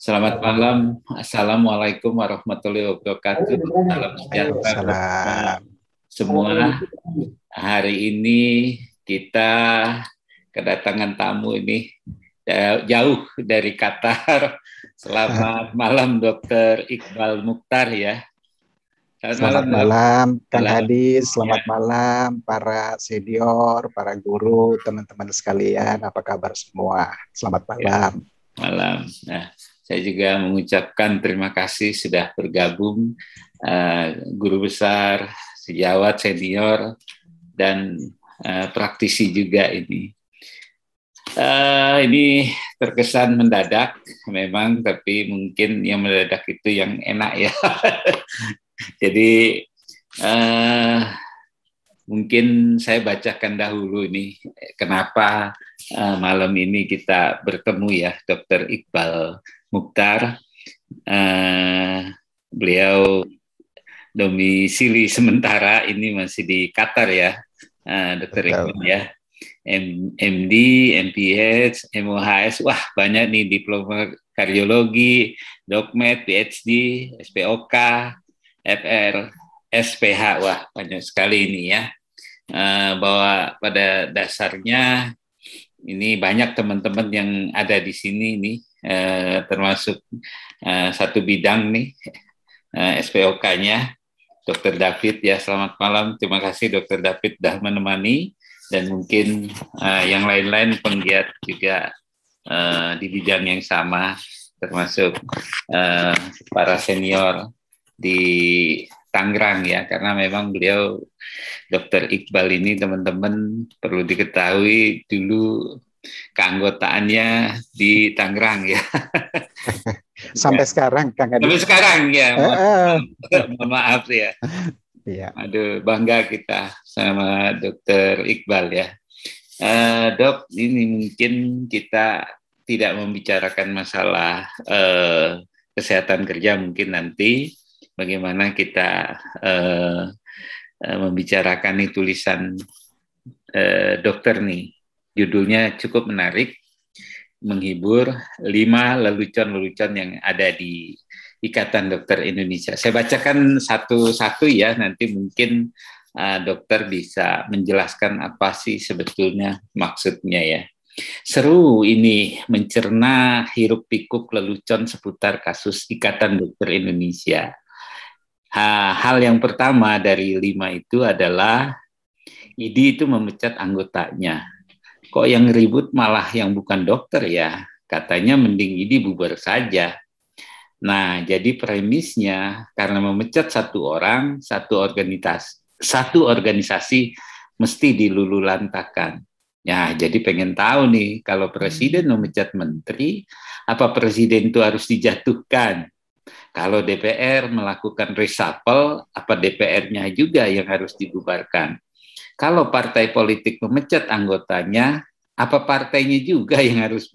Selamat malam. Assalamualaikum warahmatullahi wabarakatuh. Salam sejahtera buat kita Waalaikumsalam. semua. Hari ini kita kedatangan tamu ini jauh dari Qatar. Selamat malam Dokter Iqbal Mukhtar ya. Selamat malam, Selamat Dok. malam, Kang Malam. Hadi. Ya, Selamat malam, para senior, para guru, teman-teman sekalian. Apa kabar semua? Selamat ya, malam. malam. Nah, saya juga mengucapkan terima kasih sudah bergabung guru besar, sejawat senior, dan praktisi juga ini. Ini terkesan mendadak memang, tapi mungkin yang mendadak itu yang enak ya. Jadi mungkin saya bacakan dahulu ini kenapa malam ini kita bertemu ya, Dr. Iqbal Mukhtar. Beliau domisili sementara ini masih di Qatar ya, Dr. Iqbal ya. MD, MPH, MOHS, wah banyak nih, diploma kardiologi, dokmed, PhD, SPOK, FR, SPH, wah banyak sekali ini ya. Bahwa pada dasarnya ini banyak teman-teman yang ada di sini nih, termasuk satu bidang nih, SPOK-nya, Dr. David ya. Selamat malam, terima kasih Dr. David sudah menemani, dan mungkin yang lain-lain penggiat juga di bidang yang sama, termasuk para senior di Tangerang ya, karena memang beliau Dr. Iqbal ini teman-teman perlu diketahui dulu keanggotaannya di Tangerang ya. Sampai sekarang, Kang Hadi. Sampai sekarang ya, mohon maaf ya. Iya. Aduh, bangga kita sama Dr. Iqbal ya. Dok, ini mungkin kita tidak membicarakan masalah kesehatan kerja, mungkin nanti bagaimana kita membicarakan nih tulisan dokter nih. Judulnya cukup menarik, menghibur 5 lelucon-lelucon yang ada di Ikatan Dokter Indonesia. Saya bacakan satu-satu ya, nanti mungkin dokter bisa menjelaskan apa sih sebetulnya maksudnya ya. Seru ini mencerna hiruk-pikuk lelucon seputar kasus Ikatan Dokter Indonesia. Hal yang pertama dari 5 itu adalah IDI itu memecat anggotanya. Kok yang ribut malah yang bukan dokter ya? Katanya mending IDI bubar saja. Nah, jadi premisnya karena memecat satu orang, satu organisasi mesti dilululantakan. Ya, jadi pengen tahu nih, kalau presiden memecat menteri, apa presiden itu harus dijatuhkan? Kalau DPR melakukan reshuffle, apa DPR-nya juga yang harus dibubarkan? Kalau partai politik memecat anggotanya, apa partainya juga yang harus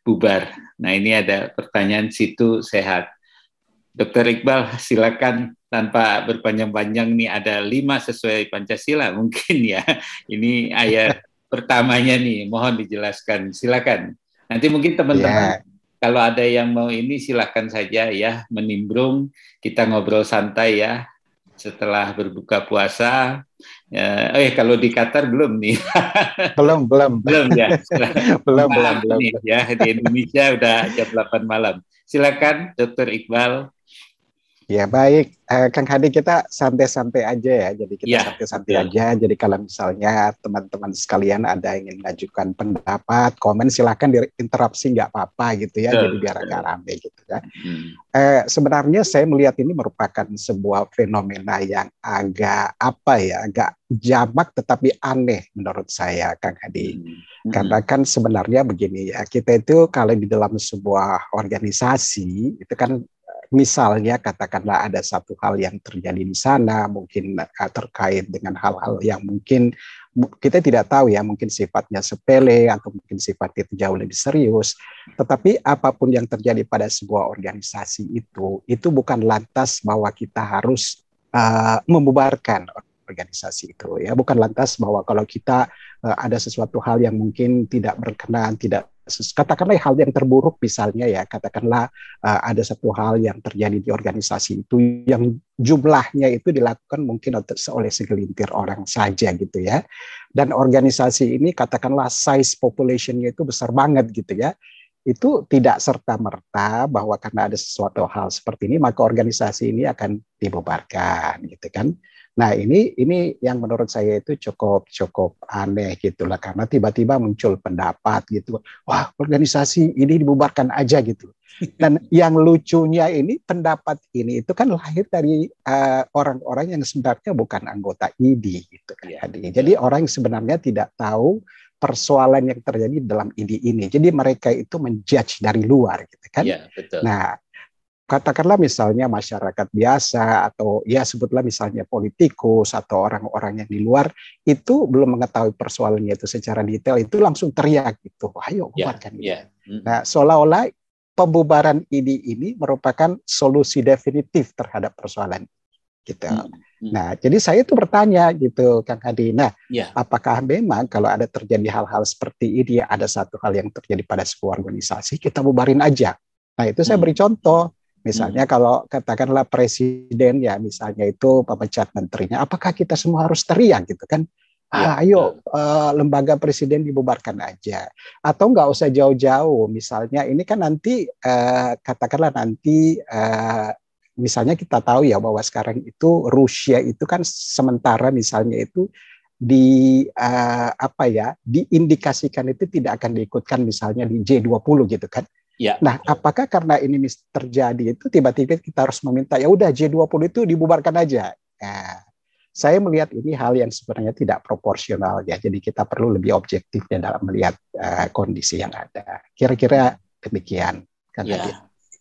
bubar? Nah, ini ada pertanyaan situ sehat. Dr. Iqbal, silakan tanpa berpanjang-panjang nih, ada 5 sesuai Pancasila mungkin ya. Ini ayat pertamanya nih, mohon dijelaskan. Silakan. Nanti mungkin teman-teman kalau ada yang mau ini silakan saja ya, menimbrung, kita ngobrol santai ya setelah berbuka puasa. Kalau di Qatar belum nih. Belum ya. belum nih, ya, di Indonesia udah jam 8 malam. Silakan Dr. Iqbal. Ya baik, Kang Hadi, kita santai-santai aja ya. Jadi kita santai-santai aja. Jadi kalau misalnya teman-teman sekalian ada yang ingin mengajukan pendapat, komen, silakan diinterupsi, nggak apa-apa gitu ya. Jadi biar agak rame gitu ya. Sebenarnya saya melihat ini merupakan sebuah fenomena yang agak agak jamak tetapi aneh menurut saya, Kang Hadi. Karena kan sebenarnya begini ya, kita itu kalau di dalam sebuah organisasi itu kan, misalnya katakanlah ada satu hal yang terjadi di sana, mungkin terkait dengan hal-hal yang mungkin kita tidak tahu ya, mungkin sifatnya sepele atau mungkin sifatnya itu jauh lebih serius. Tetapi apapun yang terjadi pada sebuah organisasi itu bukan lantas bahwa kita harus membubarkan organisasi itu ya, bukan lantas bahwa kalau kita ada sesuatu hal yang mungkin tidak berkenan, tidak katakanlah hal yang terburuk misalnya ya, katakanlah ada satu hal yang terjadi di organisasi itu yang jumlahnya itu dilakukan mungkin oleh segelintir orang saja gitu ya, dan organisasi ini katakanlah size population-nya itu besar banget gitu ya, itu tidak serta-merta bahwa karena ada sesuatu hal seperti ini maka organisasi ini akan dibubarkan gitu kan. Nah, ini yang menurut saya itu cukup aneh gitulah, karena tiba-tiba muncul pendapat gitu, wah organisasi ini dibubarkan aja gitu. Dan yang lucunya ini pendapat ini itu kan lahir dari orang-orang yang sebenarnya bukan anggota ID gitu kan. Jadi orang yang sebenarnya tidak tahu persoalan yang terjadi dalam ID ini. Jadi mereka itu menjudge dari luar gitu kan. Ya, betul. Nah, katakanlah misalnya masyarakat biasa atau ya sebutlah misalnya politikus atau orang-orang yang di luar itu belum mengetahui persoalannya itu secara detail, itu langsung teriak gitu, ayo bubarkan. Nah, seolah-olah pembubaran ini merupakan solusi definitif terhadap persoalan gitu. Nah, jadi saya itu bertanya gitu, Kang Hadi. Nah, apakah memang kalau ada terjadi hal-hal seperti ini, ada satu hal yang terjadi pada sebuah organisasi, kita bubarin aja. Nah, itu saya beri contoh. Misalnya kalau katakanlah presiden ya, misalnya itu pemecat menterinya, apakah kita semua harus teriak gitu kan? Ayo lembaga presiden dibubarkan aja. Atau nggak usah jauh-jauh. Misalnya ini kan nanti katakanlah nanti misalnya kita tahu ya bahwa sekarang itu Rusia itu kan sementara misalnya itu diindikasikan itu tidak akan diikutkan misalnya di G20 gitu kan. Nah, apakah karena ini terjadi itu tiba-tiba kita harus meminta ya udah G20 itu dibubarkan aja. Nah, saya melihat ini hal yang sebenarnya tidak proporsional ya. Jadi kita perlu lebih objektifnya dalam melihat kondisi yang ada. Kira-kira demikian kan.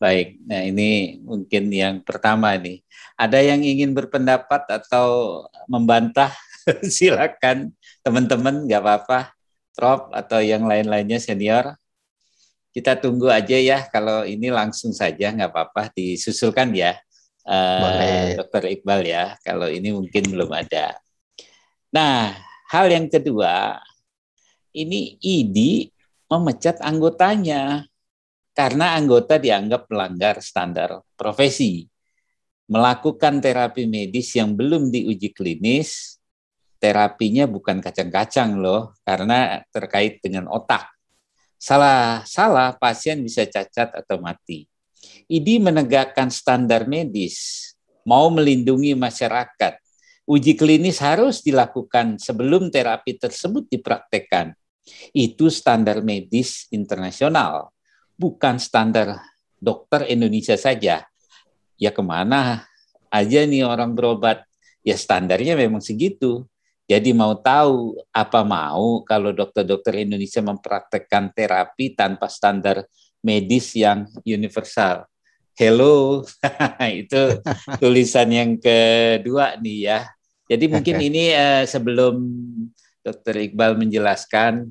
Baik. Nah, ini mungkin yang pertama nih. Ada yang ingin berpendapat atau membantah? Silakan teman-teman, nggak apa-apa. Prof atau yang lain-lainnya senior. Kita tunggu aja ya, kalau ini langsung saja nggak apa-apa, disusulkan ya, Dr. Iqbal ya, kalau ini mungkin belum ada. Nah, hal yang kedua, ini ID memecat anggotanya, karena anggota dianggap melanggar standar profesi. Melakukan terapi medis yang belum diuji klinis, terapinya bukan kacang-kacang loh, karena terkait dengan otak. Salah pasien bisa cacat atau mati. ID menegakkan standar medis, mau melindungi masyarakat. Uji klinis harus dilakukan sebelum terapi tersebut dipraktekkan. Itu standar medis internasional, bukan standar dokter Indonesia saja. Ya kemana aja nih orang berobat, ya standarnya memang segitu. Jadi mau tahu apa mau kalau dokter-dokter Indonesia mempraktekkan terapi tanpa standar medis yang universal. Hello, itu tulisan yang kedua nih ya. Jadi mungkin ini sebelum Dr. Iqbal menjelaskan,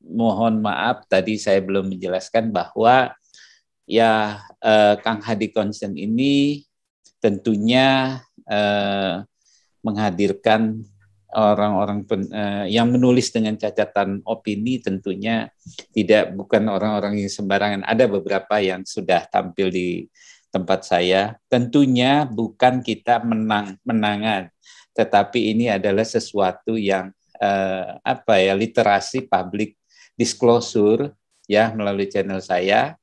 mohon maaf tadi saya belum menjelaskan bahwa ya Kang Hadi Concern ini tentunya menghadirkan orang-orang yang menulis dengan cacatan opini, tentunya bukan orang-orang yang sembarangan. Ada beberapa yang sudah tampil di tempat saya. Tentunya bukan kita menangan, tetapi ini adalah sesuatu yang literasi public disclosure ya melalui channel saya.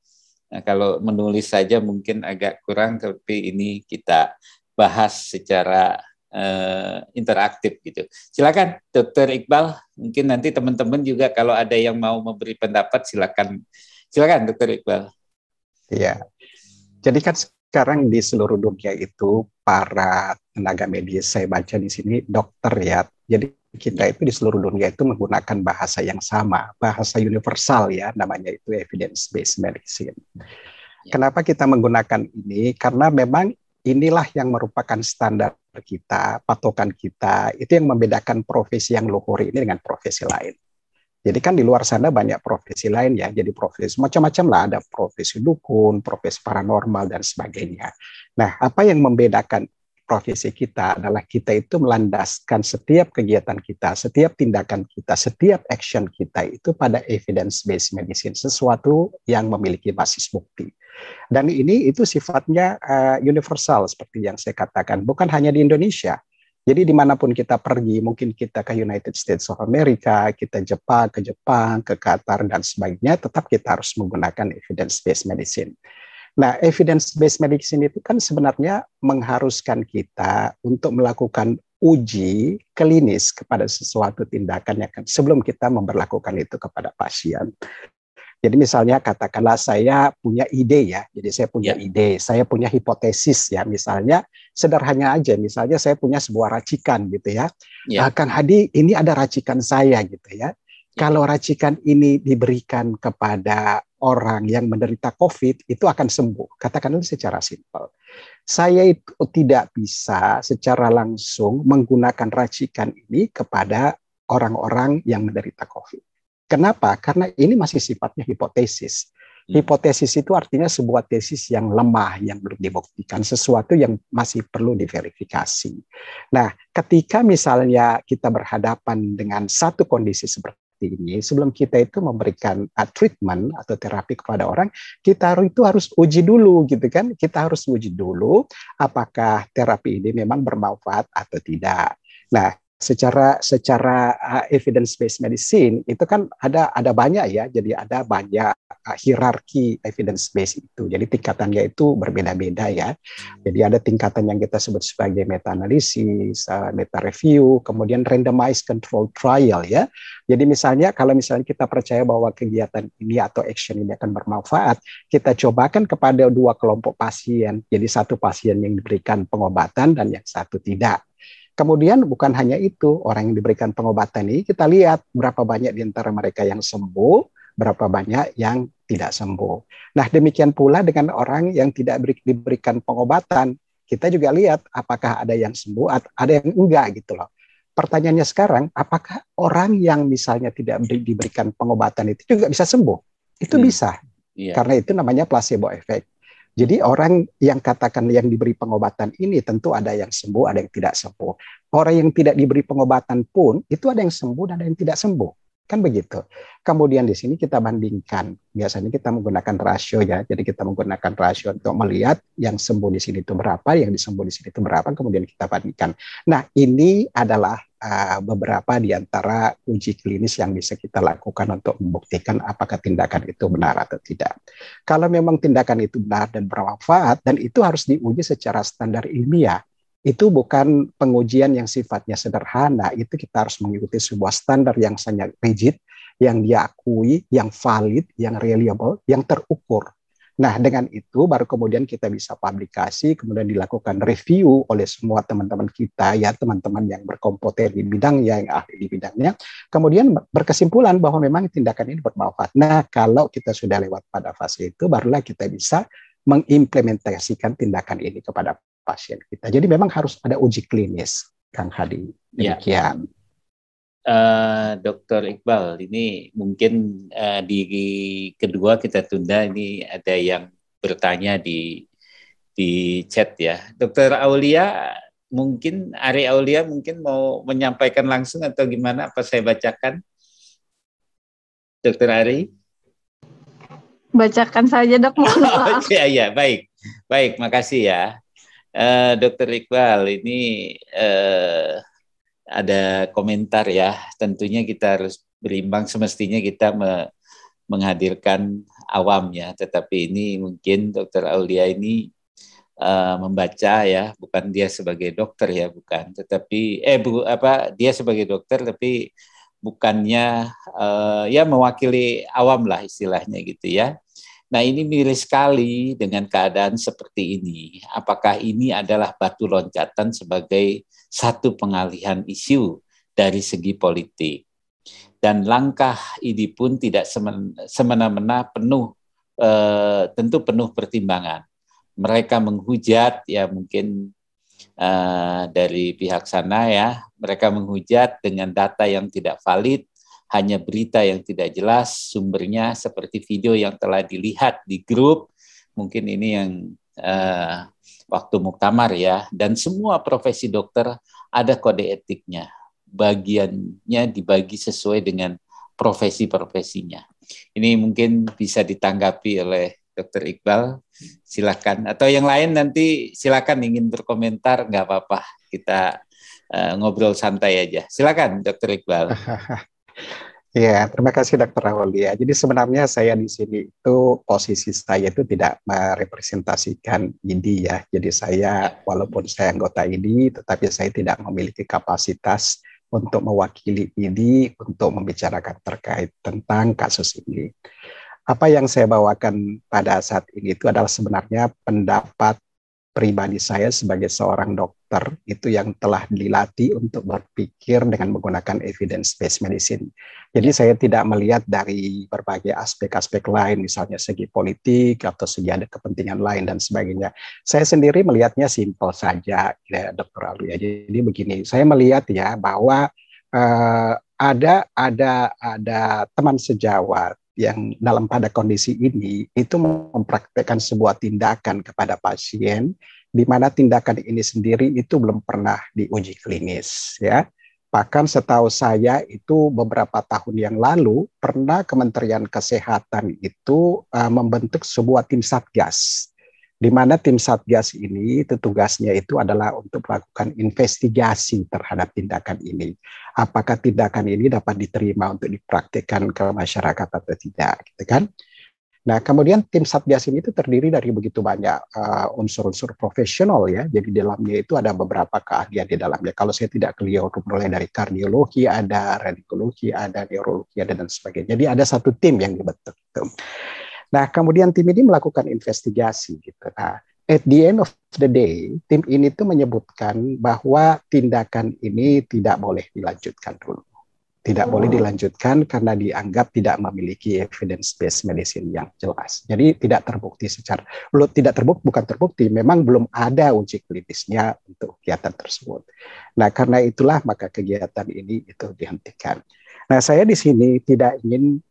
Nah, kalau menulis saja mungkin agak kurang, tapi ini kita bahas secara interaktif gitu. Silakan Dr. Iqbal, mungkin nanti teman-teman juga kalau ada yang mau memberi pendapat silakan Dr. Iqbal. Iya. Jadi kan sekarang di seluruh dunia itu para tenaga medis, saya baca di sini dokter ya. Jadi kita itu di seluruh dunia itu menggunakan bahasa yang sama, bahasa universal ya, namanya itu evidence based medicine. Kenapa kita menggunakan ini? Karena memang inilah yang merupakan standar kita, patokan kita, itu yang membedakan profesi yang luhur ini dengan profesi lain. Jadi kan di luar sana banyak profesi lain ya, jadi profesi macam-macam lah, ada profesi dukun, profesi paranormal dan sebagainya. Nah, apa yang membedakan profesi kita adalah kita itu melandaskan setiap kegiatan kita, setiap tindakan kita, setiap action kita itu pada evidence-based medicine, sesuatu yang memiliki basis bukti. Dan ini itu sifatnya universal seperti yang saya katakan, bukan hanya di Indonesia. Jadi dimanapun kita pergi, mungkin kita ke United States of America, kita ke Jepang, ke Qatar, dan sebagainya, tetap kita harus menggunakan evidence-based medicine. Nah, evidence-based medicine itu kan sebenarnya mengharuskan kita untuk melakukan uji klinis kepada sesuatu tindakan yang sebelum kita memperlakukan itu kepada pasien. Jadi misalnya katakanlah saya punya ide ya, jadi saya punya ide, saya punya hipotesis ya, misalnya sederhana aja, misalnya saya punya sebuah racikan gitu ya, Kang Hadi ini ada racikan saya gitu ya, kalau racikan ini diberikan kepada orang yang menderita COVID itu akan sembuh, katakanlah secara simpel. Saya itu tidak bisa secara langsung menggunakan racikan ini kepada orang-orang yang menderita COVID. Kenapa? Karena ini masih sifatnya hipotesis. Hipotesis itu artinya sebuah tesis yang lemah, yang belum dibuktikan, sesuatu yang masih perlu diverifikasi. Nah, ketika misalnya kita berhadapan dengan satu kondisi seperti ini, sebelum kita itu memberikan treatment atau terapi kepada orang, kita itu harus uji dulu, gitu kan? Kita harus uji dulu apakah terapi ini memang bermanfaat atau tidak. Nah, secara evidence-based medicine itu kan ada banyak ya, jadi ada banyak hierarki evidence-based itu, jadi tingkatannya itu berbeda-beda ya. Jadi ada tingkatan yang kita sebut sebagai meta-analisis, meta-review, kemudian randomized control trial ya. Jadi misalnya kalau misalnya kita percaya bahwa kegiatan ini atau action ini akan bermanfaat, kita cobakan kepada dua kelompok pasien, jadi satu pasien yang diberikan pengobatan dan yang satu tidak. Kemudian bukan hanya itu, orang yang diberikan pengobatan ini kita lihat berapa banyak di antara mereka yang sembuh, berapa banyak yang tidak sembuh. Nah, demikian pula dengan orang yang tidak diberikan pengobatan, kita juga lihat apakah ada yang sembuh atau ada yang enggak gitu loh. Pertanyaannya sekarang, apakah orang yang misalnya tidak diberikan pengobatan itu juga bisa sembuh? Itu bisa, karena itu namanya placebo effect. Jadi orang yang katakan yang diberi pengobatan ini tentu ada yang sembuh, ada yang tidak sembuh. Orang yang tidak diberi pengobatan pun itu ada yang sembuh dan ada yang tidak sembuh. Kan begitu. Kemudian di sini kita bandingkan. Biasanya kita menggunakan rasio ya. Jadi kita menggunakan rasio untuk melihat yang sembuh di sini itu berapa, yang disembuh di sini itu berapa, kemudian kita bandingkan. Nah, ini adalah beberapa di antara uji klinis yang bisa kita lakukan untuk membuktikan apakah tindakan itu benar atau tidak. Kalau memang tindakan itu benar dan bermanfaat, dan itu harus diuji secara standar ilmiah, itu bukan pengujian yang sifatnya sederhana, itu kita harus mengikuti sebuah standar yang sangat rigid, yang diakui, yang valid, yang reliable, yang terukur. Nah, dengan itu baru kemudian kita bisa publikasi, kemudian dilakukan review oleh semua teman-teman kita, ya teman-teman yang berkompeten di bidangnya, yang ahli di bidangnya, kemudian berkesimpulan bahwa memang tindakan ini bermanfaat. Nah, kalau kita sudah lewat pada fase itu, barulah kita bisa mengimplementasikan tindakan ini kepada pasien kita. Jadi memang harus ada uji klinis, Kang Hadi. Demikian. Dr. Iqbal, ini mungkin di kedua kita tunda, ini ada yang bertanya di chat ya. Dr. Aulia, mungkin Ari Aulia mungkin mau menyampaikan langsung atau gimana, apa saya bacakan? Dr. Ari? Bacakan saja dok, mohon maaf. Iya, baik, makasih ya. Dr. Iqbal, ini ada komentar ya, tentunya kita harus berimbang, semestinya kita menghadirkan awam ya, tetapi ini mungkin Dr. Aulia ini membaca ya, bukan dia sebagai dokter ya, bukan, tetapi dia sebagai dokter tapi bukannya ya mewakili awam lah istilahnya gitu ya. Nah, ini miris sekali dengan keadaan seperti ini. Apakah ini adalah batu loncatan sebagai satu pengalihan isu dari segi politik? Dan langkah ini pun tidak semena-mena, tentu penuh pertimbangan. Mereka menghujat ya, mungkin dari pihak sana ya, mereka menghujat dengan data yang tidak valid, hanya berita yang tidak jelas, sumbernya seperti video yang telah dilihat di grup. Mungkin ini yang waktu muktamar ya, dan semua profesi dokter ada kode etiknya. Bagiannya dibagi sesuai dengan profesi-profesinya. Ini mungkin bisa ditanggapi oleh Dr. Iqbal. Silakan. Atau yang lain nanti silakan ingin berkomentar, nggak apa-apa. Kita ngobrol santai aja. Silakan, Dr. Iqbal. Ya, terima kasih Dr. Aulia. Jadi sebenarnya saya di sini itu posisi saya itu tidak merepresentasikan IDI ya. Jadi saya walaupun saya anggota IDI, tetapi saya tidak memiliki kapasitas untuk mewakili IDI untuk membicarakan terkait tentang kasus ini. Apa yang saya bawakan pada saat ini itu adalah sebenarnya pendapat pribadi saya sebagai seorang dokter itu yang telah dilatih untuk berpikir dengan menggunakan evidence-based medicine. Jadi saya tidak melihat dari berbagai aspek-aspek lain, misalnya segi politik atau segi ada kepentingan lain dan sebagainya. Saya sendiri melihatnya simpel saja, ya, Dr. Aulia. Jadi begini, saya melihat ya bahwa ada teman sejawat yang pada kondisi ini itu mempraktekkan sebuah tindakan kepada pasien di mana tindakan ini sendiri itu belum pernah diuji klinis ya. Bahkan setahu saya itu beberapa tahun yang lalu pernah Kementerian Kesehatan itu membentuk sebuah tim satgas di mana tim satgas ini tugasnya itu adalah untuk melakukan investigasi terhadap tindakan ini. Apakah tindakan ini dapat diterima untuk dipraktikkan ke masyarakat atau tidak, gitu kan? Nah, kemudian tim satgas ini itu terdiri dari begitu banyak unsur-unsur profesional ya. Jadi di dalamnya itu ada beberapa keahlian di dalamnya. Kalau saya tidak keliru, mulai dari kardiologi, ada radiologi, ada neurologi, ada dan sebagainya. Jadi ada satu tim yang dibentuk. Nah, kemudian tim ini melakukan investigasi gitu. Nah, at the end of the day, tim ini tuh menyebutkan bahwa tindakan ini tidak boleh dilanjutkan dulu. Tidak boleh dilanjutkan karena dianggap tidak memiliki evidence-based medicine yang jelas. Jadi tidak terbukti bukan terbukti, memang belum ada uji klinisnya untuk kegiatan tersebut. Nah, karena itulah maka kegiatan ini itu dihentikan. Nah, saya di sini tidak ingin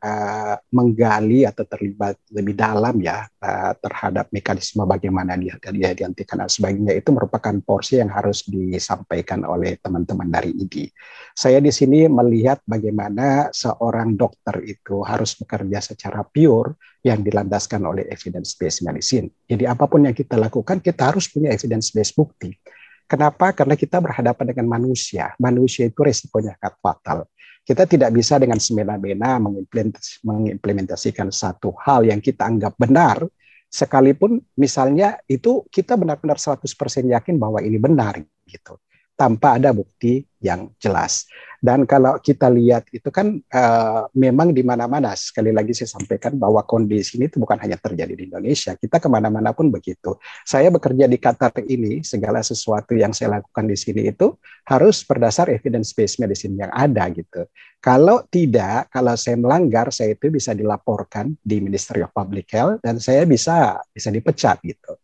menggali atau terlibat lebih dalam ya terhadap mekanisme bagaimana dia dihentikan dan sebagainya. Itu merupakan porsi yang harus disampaikan oleh teman-teman dari IDI. Saya di sini melihat bagaimana seorang dokter itu harus bekerja secara pure yang dilandaskan oleh evidence-based medicine. Jadi apapun yang kita lakukan, kita harus punya evidence-based bukti. Kenapa? Karena kita berhadapan dengan manusia. Manusia itu resikonya sangat fatal. Kita tidak bisa dengan semena-mena mengimplementasikan satu hal yang kita anggap benar, sekalipun misalnya itu kita benar-benar 100% yakin bahwa ini benar, gitu, tanpa ada bukti yang jelas. Dan kalau kita lihat itu kan memang di mana-mana, sekali lagi saya sampaikan bahwa kondisi ini itu bukan hanya terjadi di Indonesia, kita kemana-mana pun begitu. Saya bekerja di Qatar ini, segala sesuatu yang saya lakukan di sini itu harus berdasar evidence-based medicine yang ada gitu. Kalau tidak, kalau saya melanggar, saya itu bisa dilaporkan di Ministry of Public Health dan saya bisa dipecat gitu.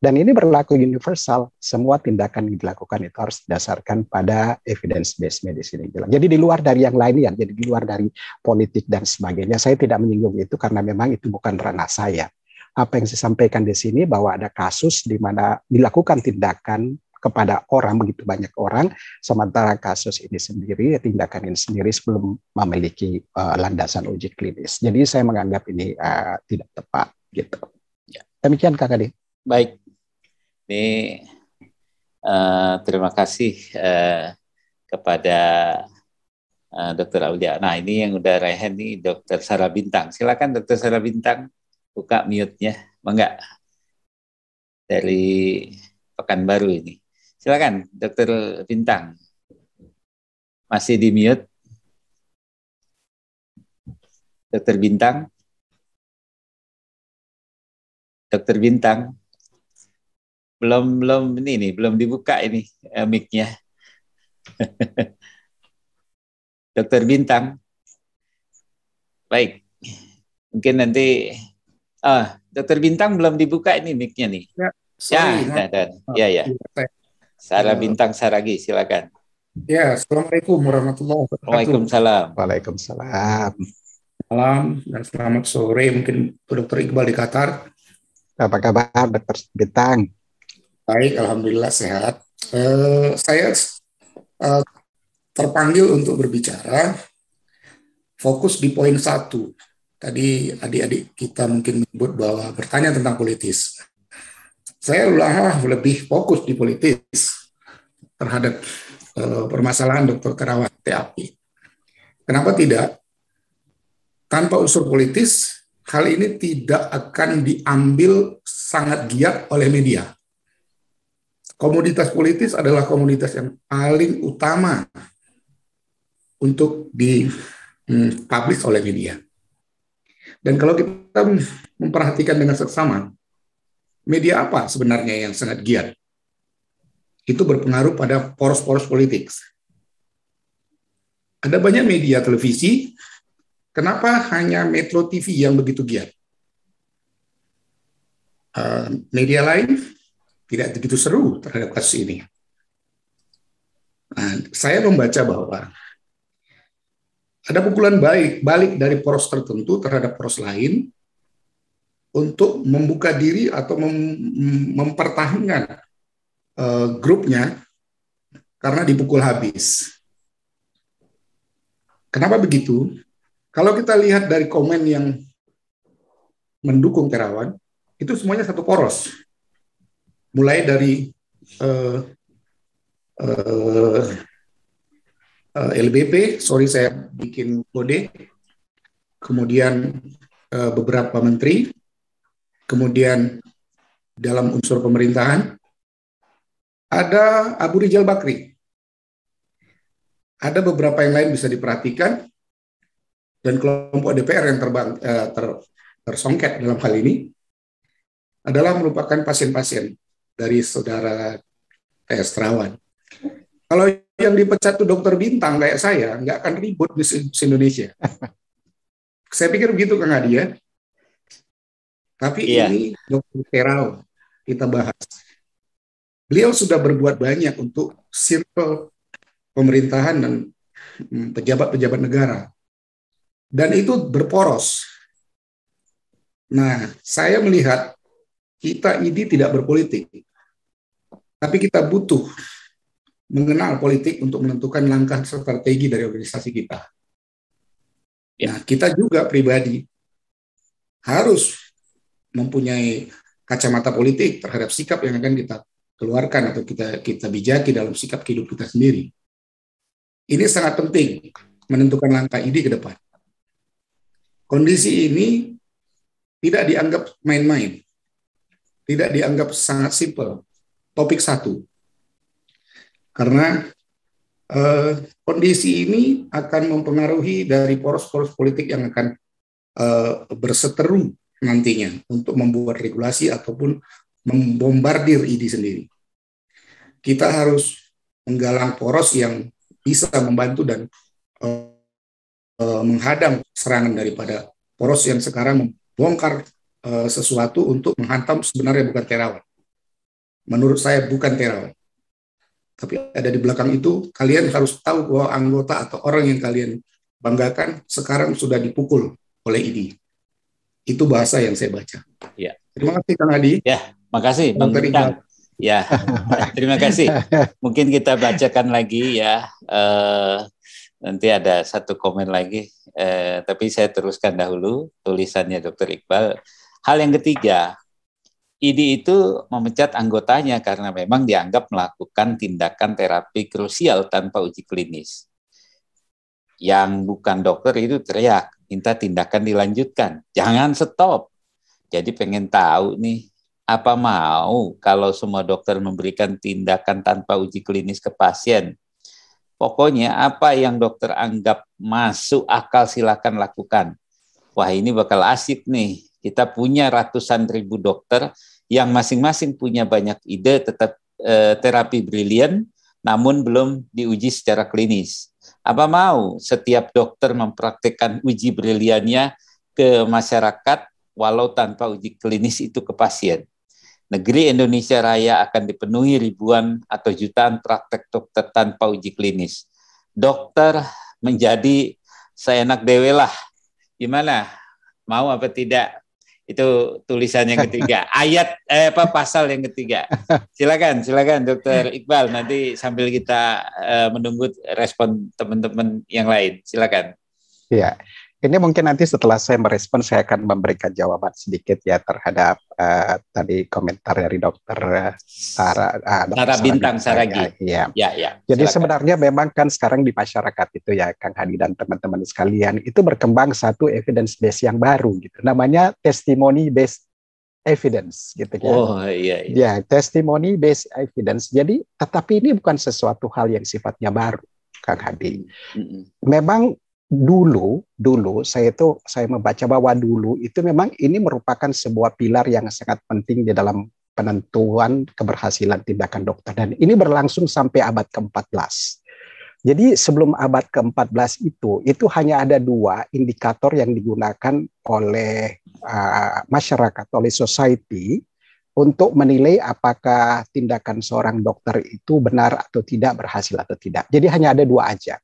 Dan ini berlaku universal, semua tindakan yang dilakukan itu harus didasarkan pada evidence-based medicine. Jadi di luar dari yang lain ya, jadi di luar dari politik dan sebagainya, saya tidak menyinggung itu karena memang itu bukan ranah saya. Apa yang saya sampaikan di sini bahwa ada kasus di mana dilakukan tindakan kepada orang, begitu banyak orang, sementara kasus ini sendiri, tindakan ini sendiri sebelum memiliki landasan uji klinis. Jadi saya menganggap ini tidak tepat. Gitu. Demikian Kak Adi. Baik. Ini terima kasih kepada Dr. Aulia. Nah, ini yang udah rehan nih Dr. Sarah Bintang. Silakan Dr. Sarah Bintang buka mute-nya. Enggak. Dari Pekanbaru ini. Silakan Dr. Bintang. Masih di mute. Dr. Bintang. Dr. Bintang. Belum dibuka ini mic-nya. Dokter Bintang. Baik. Mungkin nanti Dokter Bintang belum dibuka ini mic-nya nih. Ya. Sarah Bintang Saragi, silakan. Ya, Assalamualaikum warahmatullahi wabarakatuh. Waalaikumsalam. Waalaikumsalam. Malam dan selamat sore mungkin Dr. Iqbal di Qatar. Apa kabar, Dokter Bintang? Baik, alhamdulillah sehat. Saya eh, terpanggil untuk berbicara fokus di poin satu. Tadi adik-adik kita mungkin menyebut bahwa bertanya tentang politis. Saya lebih fokus di politis terhadap permasalahan Dr. Terawan TAP. Kenapa tidak? Tanpa unsur politis, hal ini tidak akan diambil sangat giat oleh media. Komoditas politis adalah komoditas yang paling utama untuk dipublish oleh media. Dan kalau kita memperhatikan dengan seksama, media apa sebenarnya yang sangat giat? Itu berpengaruh pada poros-poros politik. Ada banyak media televisi, kenapa hanya Metro TV yang begitu giat? Media lain tidak begitu seru terhadap kasus ini. Nah, saya membaca bahwa ada pukulan balik dari poros tertentu terhadap poros lain untuk membuka diri atau mempertahankan grupnya karena dipukul habis. Kenapa begitu? Kalau kita lihat dari komen yang mendukung Terawan, itu semuanya satu poros. Mulai dari LBP, sorry saya bikin kode, kemudian beberapa menteri, kemudian dalam unsur pemerintahan, ada Abu Rizal Bakri. Ada beberapa yang lain bisa diperhatikan, dan kelompok DPR yang tersongket dalam hal ini adalah merupakan pasien-pasien dari saudara TS Terawan. Kalau yang dipecat itu dokter bintang kayak saya, nggak akan ribut di Indonesia. Saya pikir begitu Kang Adi ya. Tapi ini dokter Terawan kita bahas. Beliau sudah berbuat banyak untuk circle pemerintahan dan pejabat-pejabat negara. Dan itu berporos. Nah, saya melihat kita ini tidak berpolitik, tapi kita butuh mengenal politik untuk menentukan langkah strategi dari organisasi kita. Nah, kita juga pribadi harus mempunyai kacamata politik terhadap sikap yang akan kita keluarkan atau kita bijaki dalam sikap hidup kita sendiri. Ini sangat penting menentukan langkah ini ke depan. Kondisi ini tidak dianggap main-main. Tidak dianggap sangat simpel. Topik satu. Karena kondisi ini akan mempengaruhi dari poros-poros politik yang akan berseteru nantinya untuk membuat regulasi ataupun membombardir ID sendiri. Kita harus menggalang poros yang bisa membantu dan menghadang serangan daripada poros yang sekarang membongkar sesuatu untuk menghantam sebenarnya bukan Terawan. Menurut saya bukan Terawan. Tapi ada di belakang itu, kalian harus tahu bahwa anggota atau orang yang kalian banggakan sekarang sudah dipukul oleh ID. Itu bahasa yang saya baca. Ya. Terima kasih Kang Adi. Ya, makasih Bang Bintang. Ya, terima kasih. Mungkin kita bacakan lagi ya. Nanti ada satu komen lagi. Tapi saya teruskan dahulu tulisannya Dr. Iqbal. Hal yang ketiga, ID itu memecat anggotanya karena memang dianggap melakukan tindakan terapi krusial tanpa uji klinis. Yang bukan dokter itu teriak, minta tindakan dilanjutkan. Jangan stop. Jadi pengen tahu nih, apa mau kalau semua dokter memberikan tindakan tanpa uji klinis ke pasien? Pokoknya apa yang dokter anggap masuk akal silakan lakukan. Wah ini bakal asik nih. Kita punya ratusan ribu dokter yang masing-masing punya banyak ide tetap terapi brilian, namun belum diuji secara klinis. Apa mau setiap dokter mempraktikkan uji briliannya ke masyarakat walau tanpa uji klinis itu ke pasien? Negeri Indonesia Raya akan dipenuhi ribuan atau jutaan praktek dokter tanpa uji klinis. Dokter menjadi seenak dewe lah. Gimana? Mau apa tidak? Itu tulisan yang ketiga, ayat pasal yang ketiga. Silakan Dokter Iqbal, nanti sambil kita menunggu respon teman-teman yang lain. Silakan. Ya, ini mungkin nanti setelah saya merespon, saya akan memberikan jawaban sedikit ya terhadap tadi komentar dari Dokter Sarah Bintang Saragi. Ya. Ya. Jadi silakan. sebenarnya memang kan sekarang di masyarakat itu ya, Kang Hadi dan teman-teman sekalian, itu berkembang satu evidence base yang baru gitu. Namanya testimony based evidence gitu ya. Oh iya. Ya, testimony based evidence. Jadi tetapi ini bukan sesuatu hal yang sifatnya baru, Kang Hadi. Memang dulu saya membaca bahwa dulu itu memang ini merupakan sebuah pilar yang sangat penting di dalam penentuan keberhasilan tindakan dokter, dan ini berlangsung sampai abad ke-14. Jadi sebelum abad ke-14 itu hanya ada 2 indikator yang digunakan oleh masyarakat, oleh society untuk menilai apakah tindakan seorang dokter itu benar atau tidak, berhasil atau tidak. Jadi hanya ada 2 aja.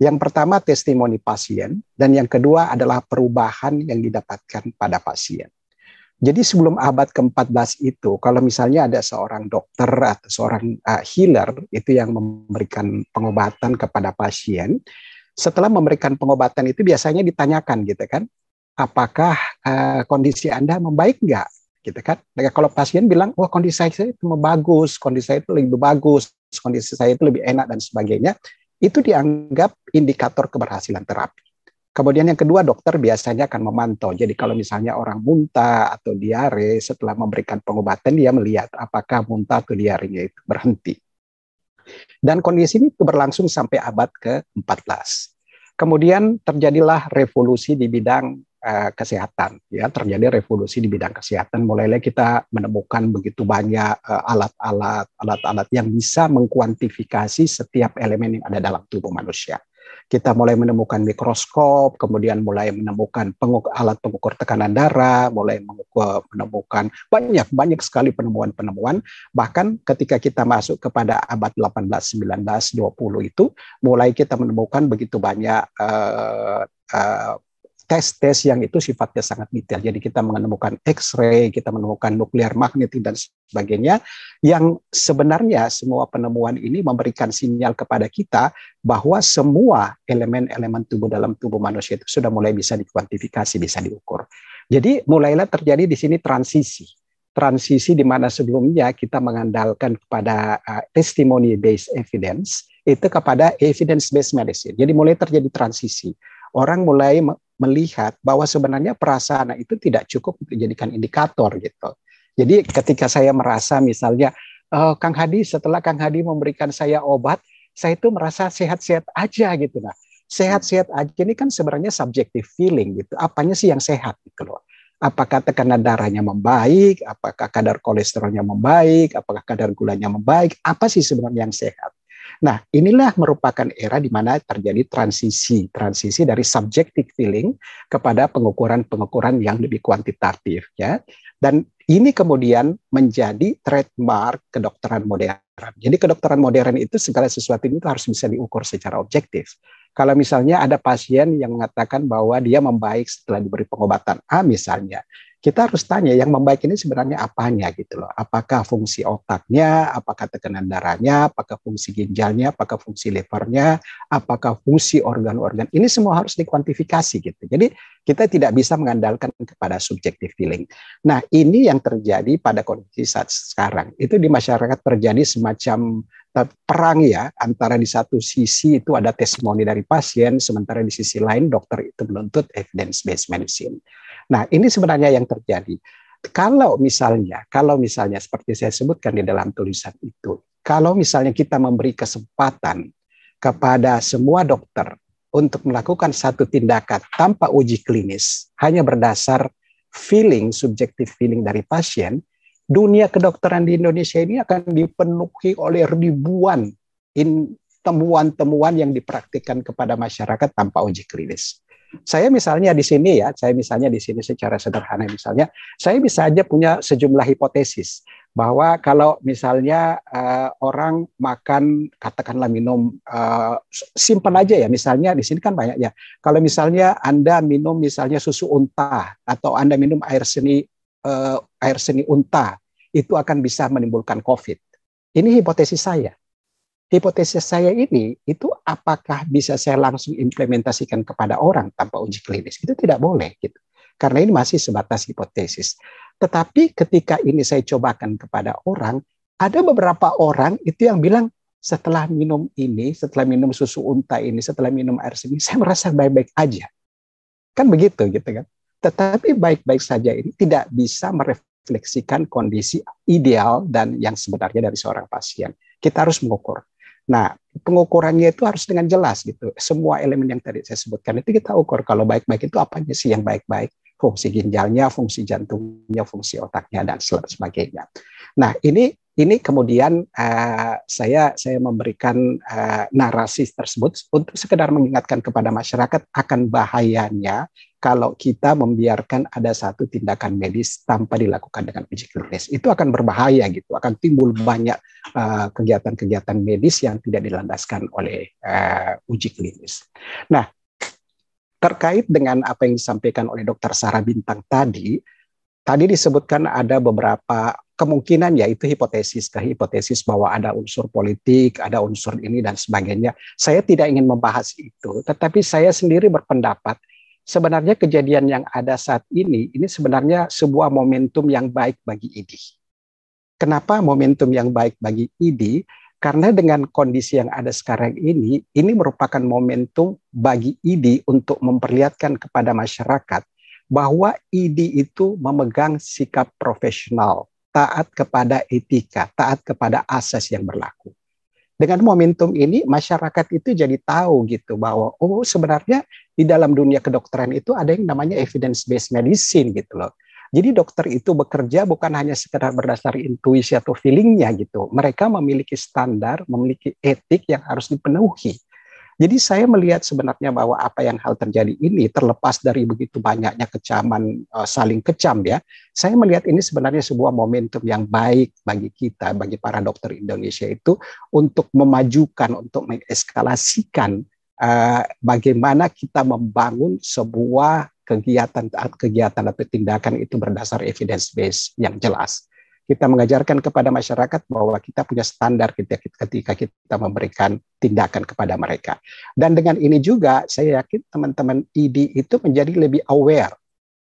Yang pertama testimoni pasien, dan yang kedua adalah perubahan yang didapatkan pada pasien. Jadi sebelum abad ke-14 itu, kalau misalnya ada seorang dokter atau seorang healer itu yang memberikan pengobatan kepada pasien, setelah memberikan pengobatan itu biasanya ditanyakan gitu kan, apakah kondisi Anda membaik nggak? Gitu kan. Nah, kalau pasien bilang, wah kondisi saya itu bagus, kondisi saya itu lebih bagus, kondisi saya itu lebih enak dan sebagainya, itu dianggap indikator keberhasilan terapi. Kemudian yang kedua, dokter biasanya akan memantau. Jadi kalau misalnya orang muntah atau diare, setelah memberikan pengobatan dia melihat apakah muntah atau diarenya itu berhenti. Dan kondisi ini berlangsung sampai abad ke-14. Kemudian terjadilah revolusi di bidang kesehatan. Ya, terjadi revolusi di bidang kesehatan. Mulailah kita menemukan begitu banyak alat-alat yang bisa mengkuantifikasi setiap elemen yang ada dalam tubuh manusia. Kita mulai menemukan mikroskop, kemudian mulai menemukan alat pengukur tekanan darah, mulai menemukan banyak sekali penemuan-penemuan. Bahkan ketika kita masuk kepada abad 18, 19, 20 itu, mulai kita menemukan begitu banyak tes-tes yang itu sifatnya sangat detail. Jadi kita menemukan X-ray, kita menemukan nuklear magnetik dan sebagainya, yang sebenarnya semua penemuan ini memberikan sinyal kepada kita bahwa semua elemen-elemen tubuh dalam tubuh manusia itu sudah mulai bisa dikuantifikasi, bisa diukur. Jadi mulailah terjadi di sini transisi di mana sebelumnya kita mengandalkan kepada testimony based evidence itu kepada evidence based medicine. Jadi mulai terjadi transisi. Orang mulai melihat bahwa sebenarnya perasaan itu tidak cukup untuk dijadikan indikator gitu. Jadi ketika saya merasa misalnya Kang Hadi, setelah Kang Hadi memberikan saya obat, saya itu merasa sehat-sehat aja gitu. Nah, sehat-sehat aja ini kan sebenarnya subjective feeling gitu. Apanya sih yang sehat gitu loh? Apakah tekanan darahnya membaik, apakah kadar kolesterolnya membaik, apakah kadar gulanya membaik, apa sih sebenarnya yang sehat? Nah, inilah merupakan era di mana terjadi transisi dari subjective feeling kepada pengukuran yang lebih kuantitatif ya. Dan ini kemudian menjadi trademark kedokteran modern. Jadi kedokteran modern itu segala sesuatu itu harus bisa diukur secara objektif. Kalau misalnya ada pasien yang mengatakan bahwa dia membaik setelah diberi pengobatan A misalnya, kita harus tanya yang membaik ini sebenarnya apanya gitu loh. Apakah fungsi otaknya, apakah tekanan darahnya, apakah fungsi ginjalnya, apakah fungsi livernya, apakah fungsi organ-organ. Ini semua harus dikuantifikasi gitu. Jadi kita tidak bisa mengandalkan kepada subjective feeling. Nah, ini yang terjadi pada kondisi saat sekarang. Itu di masyarakat terjadi semacam perang ya, antara di satu sisi itu ada testimoni dari pasien, sementara di sisi lain dokter itu menuntut evidence based medicine. Nah, ini sebenarnya yang terjadi. Kalau misalnya seperti saya sebutkan di dalam tulisan itu, kalau misalnya kita memberi kesempatan kepada semua dokter untuk melakukan satu tindakan tanpa uji klinis, hanya berdasar feeling, subjective feeling dari pasien, dunia kedokteran di Indonesia ini akan dipenuhi oleh ribuan temuan-temuan yang dipraktikkan kepada masyarakat tanpa uji klinis. Saya misalnya di sini ya, saya misalnya di sini secara sederhana misalnya, saya bisa aja punya sejumlah hipotesis bahwa kalau misalnya orang makan katakanlah minum simpan aja ya, misalnya di sini kan banyak ya. Kalau misalnya Anda minum misalnya susu unta atau Anda minum air seni unta, itu akan bisa menimbulkan COVID. Ini hipotesis saya. Hipotesis saya ini, itu apakah bisa saya langsung implementasikan kepada orang tanpa uji klinis? Itu tidak boleh, gitu. Karena ini masih sebatas hipotesis. Tetapi ketika ini saya cobakan kepada orang, ada beberapa orang itu yang bilang, setelah minum ini, setelah minum susu unta ini, setelah minum air seni, saya merasa baik-baik aja. Kan begitu, gitu kan. Tetapi baik-baik saja ini tidak bisa merefleksikan kondisi ideal dan yang sebenarnya dari seorang pasien. Kita harus mengukur. Nah, pengukurannya itu harus dengan jelas gitu. Semua elemen yang tadi saya sebutkan itu kita ukur. Kalau baik-baik itu apanya sih yang baik-baik? Fungsi ginjalnya, fungsi jantungnya, fungsi otaknya, dan sebagainya. Nah, ini kemudian saya memberikan narasi tersebut untuk sekedar mengingatkan kepada masyarakat akan bahayanya kalau kita membiarkan ada satu tindakan medis tanpa dilakukan dengan uji klinis. Itu akan berbahaya gitu, akan timbul banyak kegiatan-kegiatan medis yang tidak dilandaskan oleh uji klinis. Nah, terkait dengan apa yang disampaikan oleh Dr. Sarah Bintang tadi disebutkan ada beberapa kemungkinan, yaitu hipotesis bahwa ada unsur politik, ada unsur ini dan sebagainya. Saya tidak ingin membahas itu, tetapi saya sendiri berpendapat sebenarnya kejadian yang ada saat ini sebenarnya sebuah momentum yang baik bagi ID. Kenapa momentum yang baik bagi ID? Karena dengan kondisi yang ada sekarang ini merupakan momentum bagi ID untuk memperlihatkan kepada masyarakat bahwa ID itu memegang sikap profesional, taat kepada etika, taat kepada asas yang berlaku. Dengan momentum ini, masyarakat itu jadi tahu gitu bahwa oh sebenarnya di dalam dunia kedokteran itu ada yang namanya evidence-based medicine gitu loh. Jadi dokter itu bekerja bukan hanya sekedar berdasar intuisi atau feelingnya gitu. Mereka memiliki standar, memiliki etik yang harus dipenuhi. Jadi saya melihat sebenarnya bahwa apa yang hal terjadi ini terlepas dari begitu banyaknya kecaman, saling kecam ya. Saya melihat ini sebenarnya sebuah momentum yang baik bagi kita, bagi para dokter Indonesia itu untuk memajukan, untuk mengeskalasikan bagaimana kita membangun sebuah kegiatan atau tindakan itu berdasar evidence based yang jelas. Kita mengajarkan kepada masyarakat bahwa kita punya standar ketika kita memberikan tindakan kepada mereka. Dan dengan ini juga saya yakin teman-teman ID itu menjadi lebih aware.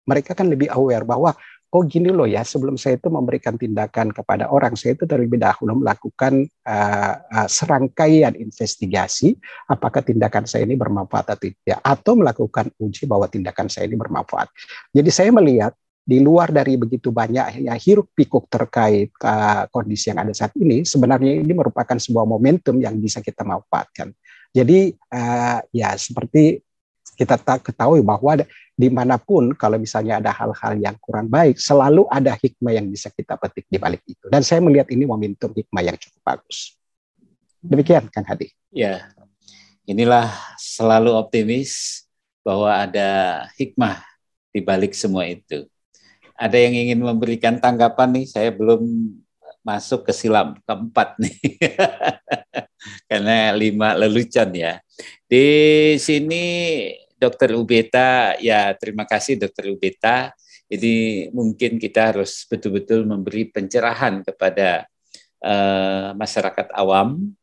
Mereka kan lebih aware bahwa oh gini loh ya, sebelum saya itu memberikan tindakan kepada orang, saya itu terlebih dahulu melakukan serangkaian investigasi apakah tindakan saya ini bermanfaat atau tidak, atau melakukan uji bahwa tindakan saya ini bermanfaat. Jadi saya melihat di luar dari begitu banyak hiruk pikuk terkait kondisi yang ada saat ini, sebenarnya ini merupakan sebuah momentum yang bisa kita manfaatkan. Jadi ya seperti kita ketahui bahwa dimanapun kalau misalnya ada hal-hal yang kurang baik, selalu ada hikmah yang bisa kita petik di balik itu. Dan saya melihat ini momentum hikmah yang cukup bagus. Demikian, Kang Hadi. Ya, inilah selalu optimis bahwa ada hikmah di balik semua itu. Ada yang ingin memberikan tanggapan nih, saya belum masuk ke sila keempat nih, karena 5 lelucon ya. Di sini Dr. Ubeta, ya terima kasih Dr. Ubeta. Jadi mungkin kita harus betul-betul memberi pencerahan kepada masyarakat awam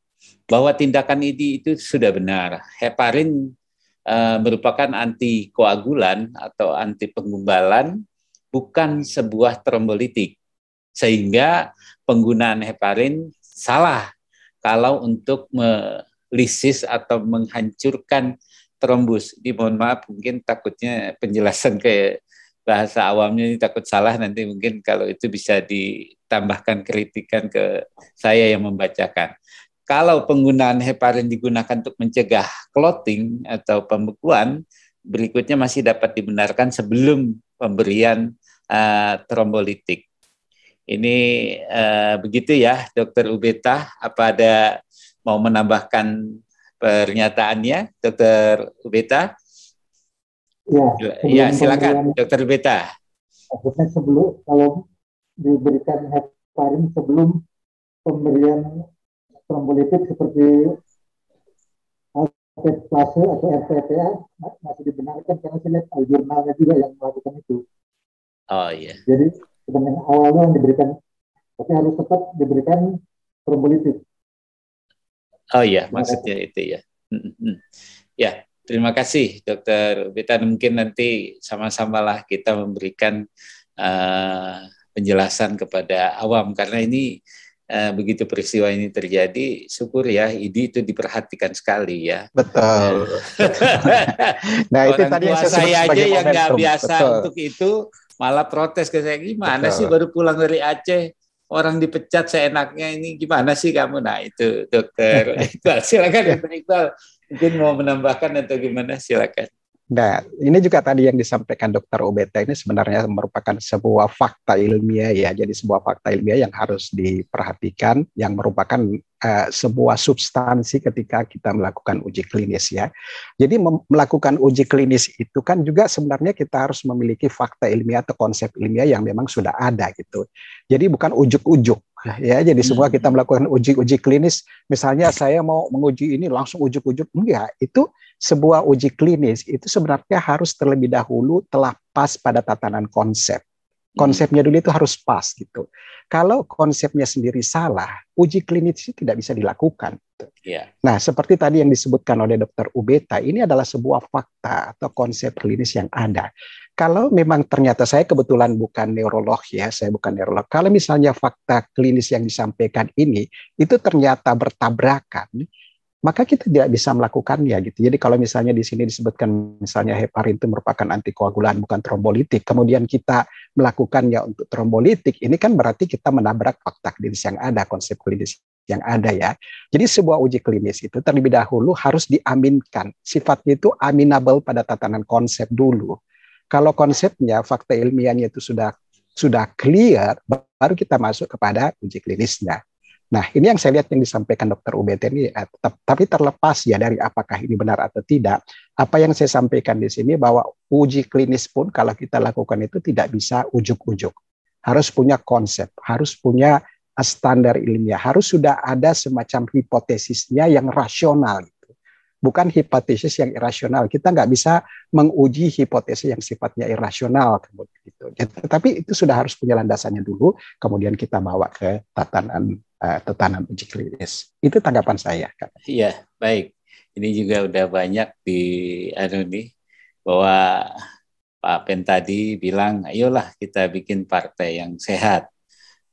bahwa tindakan ini itu sudah benar. Heparin merupakan antikoagulan atau anti penggumpalan, bukan sebuah trombolitik, sehingga penggunaan heparin salah kalau untuk melisis atau menghancurkan trombus. Mohon maaf, mungkin takutnya penjelasan ke bahasa awamnya ini takut salah, nanti mungkin kalau itu bisa ditambahkan kritikan ke saya yang membacakan. Kalau penggunaan heparin digunakan untuk mencegah clotting atau pembekuan, berikutnya masih dapat dibenarkan sebelum pemberian trombolitik. Ini begitu ya, Dr. Ubeta. Apa ada mau menambahkan pernyataannya, Dr. Ubeta? Ya, silakan, Dokter Beta. Maksudnya sebelum, kalau diberikan heparin sebelum pemberian trombolitik seperti Alteplase atau RPPA masih dibenarkan, karena saya lihat jurnalnya juga yang melakukan itu. Oh iya. Jadi sebenarnya awalnya yang diberikan, tapi harus tetap diberikan trombolitik. Oh iya, maksudnya itu ya. Ya, terima kasih Dokter Beta. Mungkin nanti sama-samalah kita memberikan penjelasan kepada awam, karena ini begitu peristiwa ini terjadi, syukur ya IDI itu diperhatikan sekali ya. Betul. Nah itu tadi yang saya aja yang nggak biasa untuk itu malah protes ke saya, gimana sih baru pulang dari Aceh orang dipecat seenaknya, ini gimana sih kamu? Nah itu Dokter Iqbal, silakan Dokter Iqbal, mungkin mau menambahkan atau gimana, silakan. Nah, ini juga tadi yang disampaikan Dokter Ubeta ini sebenarnya merupakan sebuah fakta ilmiah ya. Jadi sebuah fakta ilmiah yang harus diperhatikan, yang merupakan sebuah substansi ketika kita melakukan uji klinis ya. Jadi melakukan uji klinis itu kan juga sebenarnya kita harus memiliki fakta ilmiah atau konsep ilmiah yang memang sudah ada gitu. Jadi bukan ujuk-ujuk ya. Jadi semua kita melakukan uji klinis, misalnya saya mau menguji ini langsung ujuk-ujuk, enggak. Itu sebuah uji klinis itu sebenarnya harus terlebih dahulu telah pas pada tatanan konsep. Konsepnya dulu itu harus pas gitu. Kalau konsepnya sendiri salah, uji klinis itu tidak bisa dilakukan. Yeah. Nah, seperti tadi yang disebutkan oleh Dr. Ubeta, ini adalah sebuah fakta atau konsep klinis yang ada. Kalau memang ternyata, saya kebetulan bukan neurolog ya, saya bukan neurolog. Kalau misalnya fakta klinis yang disampaikan ini, itu ternyata bertabrakan, maka kita tidak bisa melakukannya gitu. Jadi kalau misalnya di sini disebutkan misalnya heparin itu merupakan antikoagulan bukan trombolitik, kemudian kita melakukannya untuk trombolitik, ini kan berarti kita menabrak fakta klinis yang ada, konsep klinis yang ada ya. Jadi sebuah uji klinis itu terlebih dahulu harus diaminkan. Sifatnya itu aminable pada tatanan konsep dulu. Kalau konsepnya, fakta ilmiahnya itu sudah clear, baru kita masuk kepada uji klinisnya. Nah, ini yang saya lihat yang disampaikan Dr. Ubeta ini, tapi terlepas ya dari apakah ini benar atau tidak, apa yang saya sampaikan di sini bahwa uji klinis pun kalau kita lakukan itu tidak bisa ujuk-ujuk. Harus punya konsep, harus punya standar ilmiah, harus sudah ada semacam hipotesisnya yang rasional. Bukan hipotesis yang irasional. Kita nggak bisa menguji hipotesis yang sifatnya irasional. Gitu. Tetapi itu sudah harus punya landasannya dulu, kemudian kita bawa ke tatanan uji klinis. Itu tanggapan saya. Iya, baik. Ini juga udah banyak bahwa Pak Pen tadi bilang, ayolah kita bikin partai yang sehat.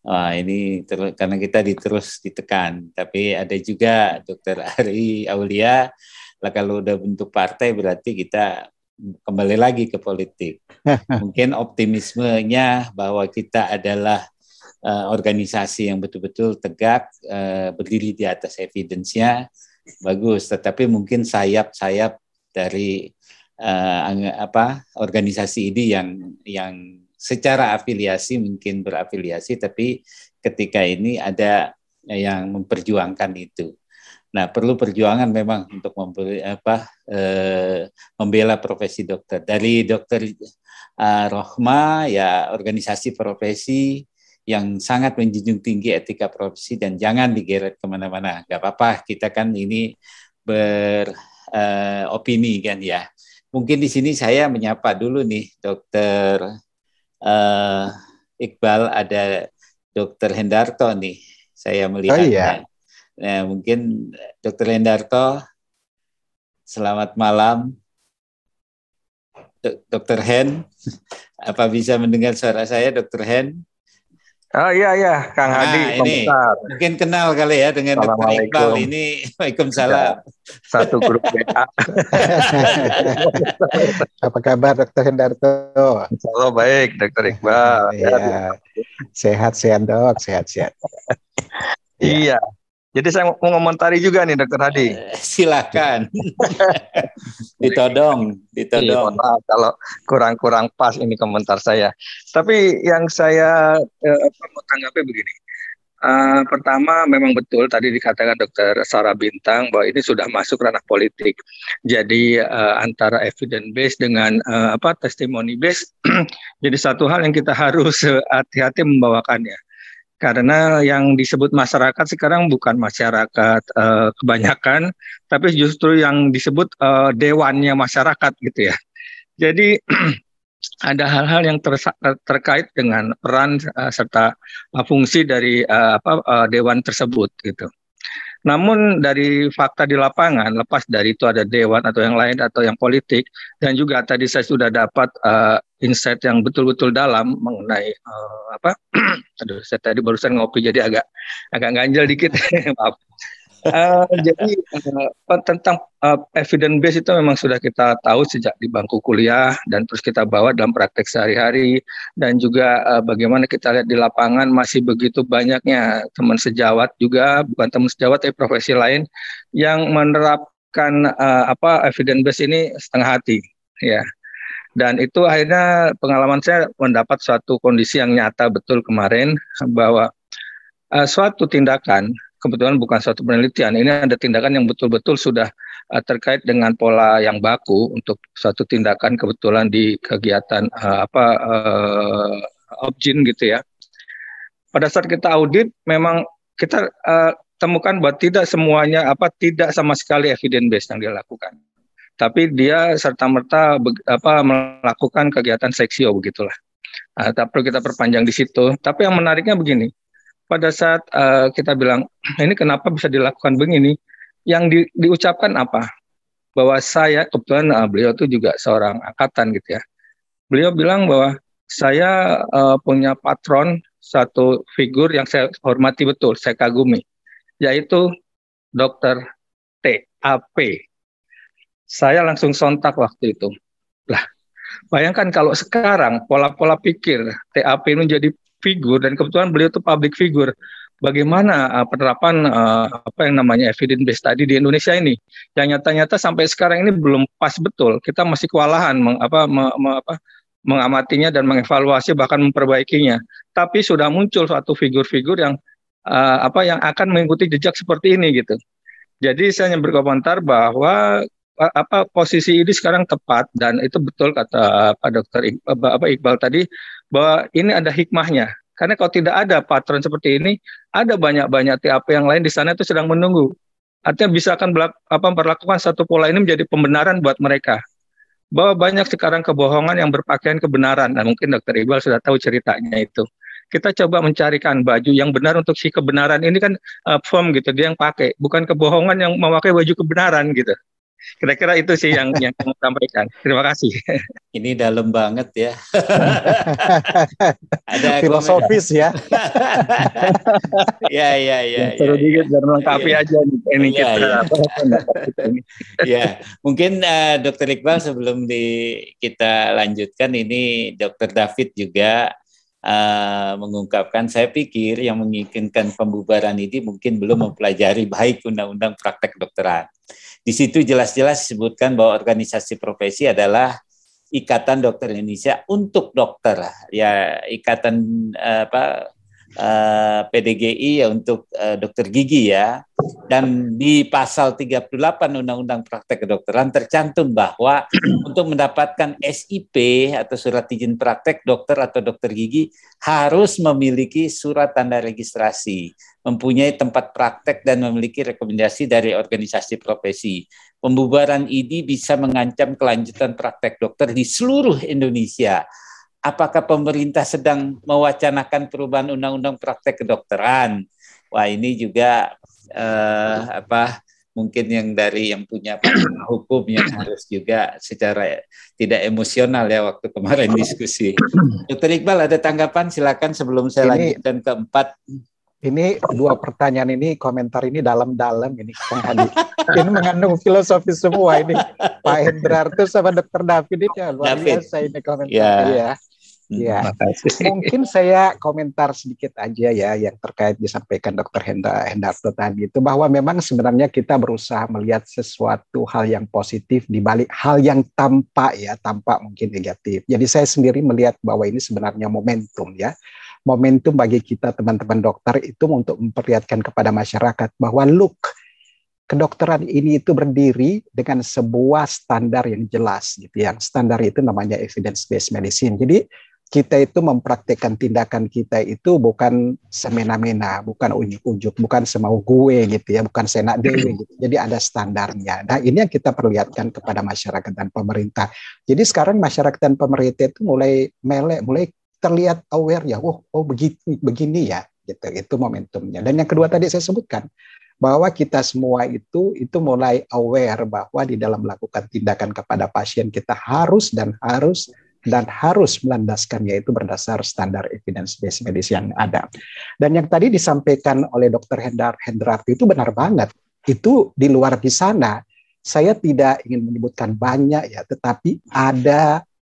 Ini karena kita terus ditekan. Tapi ada juga Dr. Ari Aulia, kalau udah bentuk partai berarti kita kembali lagi ke politik. Mungkin optimismenya bahwa kita adalah organisasi yang betul-betul tegak, berdiri di atas evidence-nya bagus. Tetapi mungkin sayap-sayap dari organisasi ini yang secara afiliasi mungkin berafiliasi, tapi ketika ini ada yang memperjuangkan itu. Nah, perlu perjuangan memang untuk membela profesi dokter. Dari Dokter Rohma, ya organisasi profesi yang sangat menjunjung tinggi etika profesi dan jangan digeret kemana-mana. Gak apa-apa, kita kan ini beropini kan ya. Mungkin di sini saya menyapa dulu nih Dokter Iqbal, ada Dokter Hendarto nih, saya melihatnya. Oh, iya. Nah, mungkin Dokter Hendarto, selamat malam. Dokter Hen, apa bisa mendengar suara saya, Dokter Hen? Oh iya, Kang Hadi. Ini mungkin kenal kali ya dengan Dokter Iqbal ini. Waalaikumsalam. Satu grup WA. Apa kabar Dokter Hendarto? Halo, baik Dokter Iqbal. Ya. Sehat dok, sehat. Iya. Jadi saya mau komentari juga nih Dokter Hadi. Silakan. Ditodong. Kalau kurang pas ini komentar saya. Tapi yang saya mau tanggapi begini. Pertama, memang betul tadi dikatakan Dokter Sarah Bintang bahwa ini sudah masuk ranah politik. Jadi antara evidence based dengan testimoni based, jadi satu hal yang kita harus hati-hati membawakannya. Karena yang disebut masyarakat sekarang bukan masyarakat kebanyakan, tapi justru yang disebut dewannya masyarakat gitu ya. Jadi ada hal-hal yang terkait dengan peran serta fungsi dari dewan tersebut gitu. Namun dari fakta di lapangan, lepas dari itu ada dewan atau yang lain atau yang politik, dan juga tadi saya sudah dapat insight yang betul-betul dalam mengenai aduh, saya tadi barusan ngopi jadi agak ganjel dikit, maaf. Jadi tentang evidence base itu memang sudah kita tahu sejak di bangku kuliah dan terus kita bawa dalam praktek sehari-hari, dan juga bagaimana kita lihat di lapangan masih begitu banyaknya teman sejawat juga, bukan teman sejawat tapi profesi lain yang menerapkan evidence base ini setengah hati ya. Dan itu akhirnya pengalaman saya mendapat suatu kondisi yang nyata betul kemarin bahwa suatu tindakan, kebetulan bukan suatu penelitian, ini ada tindakan yang betul-betul sudah terkait dengan pola yang baku untuk suatu tindakan kebetulan di kegiatan Opjin gitu ya. Pada saat kita audit, memang kita temukan bahwa tidak semuanya tidak sama sekali evidence based yang dia lakukan. Tapi dia serta-merta melakukan kegiatan seksio begitulah. Tak perlu kita perpanjang di situ. Tapi yang menariknya begini. Pada saat kita bilang, ini kenapa bisa dilakukan begini, yang diucapkan apa? Bahwa saya, kebetulan beliau itu juga seorang angkatan gitu ya. Beliau bilang bahwa saya punya patron, satu figur yang saya hormati betul, saya kagumi, yaitu Dr. TAP. Saya langsung sontak waktu itu. Lah, bayangkan kalau sekarang pola-pola pikir TAP ini menjadi figur, dan kebetulan beliau itu public figure. Bagaimana penerapan yang namanya evidence based tadi di Indonesia ini, yang nyata-nyata sampai sekarang ini belum pas betul. Kita masih kewalahan mengamatinya dan mengevaluasi bahkan memperbaikinya. Tapi sudah muncul suatu figur-figur yang yang akan mengikuti jejak seperti ini gitu. Jadi saya hanya berkomentar bahwa posisi ini sekarang tepat, dan itu betul kata Pak Dr. Iqbal tadi, bahwa ini ada hikmahnya. Karena kalau tidak ada patron seperti ini, ada banyak-banyak TAP yang lain di sana itu sedang menunggu. Artinya bisa akan berlakukan satu pola ini menjadi pembenaran buat mereka. Bahwa banyak sekarang kebohongan yang berpakaian kebenaran. Nah, mungkin Dr. Iqbal sudah tahu ceritanya itu. Kita coba mencarikan baju yang benar untuk si kebenaran ini kan form gitu, dia yang pakai. Bukan kebohongan yang memakai baju kebenaran gitu. Kira-kira itu sih yang mau sampaikan. Terima kasih. Ini dalam banget ya. Ada filosofis ya. Ya. Seru dikit biar melengkapi aja ini kita. Ya, mungkin Dr. Iqbal sebelum kita lanjutkan, ini Dr. David juga mengungkapkan, saya pikir yang menginginkan pembubaran ini mungkin belum mempelajari baik undang-undang praktek kedokteran. Di situ jelas-jelas disebutkan bahwa organisasi profesi adalah Ikatan Dokter Indonesia untuk dokter, ya ikatan PDGI ya untuk dokter gigi ya. Dan di pasal 38 Undang-Undang Praktek Kedokteran tercantum bahwa untuk mendapatkan SIP atau surat izin praktek dokter atau dokter gigi harus memiliki surat tanda registrasi, mempunyai tempat praktek, dan memiliki rekomendasi dari organisasi profesi. Pembubaran ini bisa mengancam kelanjutan praktek dokter di seluruh Indonesia. Apakah pemerintah sedang mewacanakan perubahan undang-undang praktek kedokteran? Wah, ini juga mungkin yang punya hukum yang harus juga secara tidak emosional ya waktu kemarin diskusi. Dr. Iqbal ada tanggapan? Silakan sebelum saya lanjutkan keempat. Ini dua pertanyaan ini, komentar ini dalam-dalam ini Kang Hadi. Ini mengandung filosofi semua ini. Pak Hendrarto sama Dr. David ini luar biasa ini komentarnya ya. Ya, mungkin saya komentar sedikit aja ya yang terkait disampaikan Dr. Hendarto tadi itu, bahwa memang sebenarnya kita berusaha melihat sesuatu hal yang positif di balik hal yang tampak mungkin negatif. Jadi saya sendiri melihat bahwa ini sebenarnya momentum ya. momentum bagi kita teman-teman dokter itu untuk memperlihatkan kepada masyarakat bahwa look, kedokteran ini itu berdiri dengan sebuah standar yang jelas gitu ya. Standar itu namanya evidence based medicine. Jadi kita itu mempraktikkan tindakan kita itu bukan semena-mena, bukan ujuk-ujuk, bukan semau gue gitu ya, bukan senak dewe gitu. Jadi ada standarnya. Nah, ini yang kita perlihatkan kepada masyarakat dan pemerintah. Jadi sekarang masyarakat dan pemerintah itu mulai melek, mulai terlihat aware ya. Oh begini ya gitu. Itu momentumnya. Dan yang kedua tadi saya sebutkan bahwa kita semua itu mulai aware bahwa di dalam melakukan tindakan kepada pasien kita harus melandaskannya itu berdasar standar evidence based medicine yang ada. Dan yang tadi disampaikan oleh Dr. Hendrati itu benar banget. Itu di luar di sana saya tidak ingin menyebutkan banyak ya, tetapi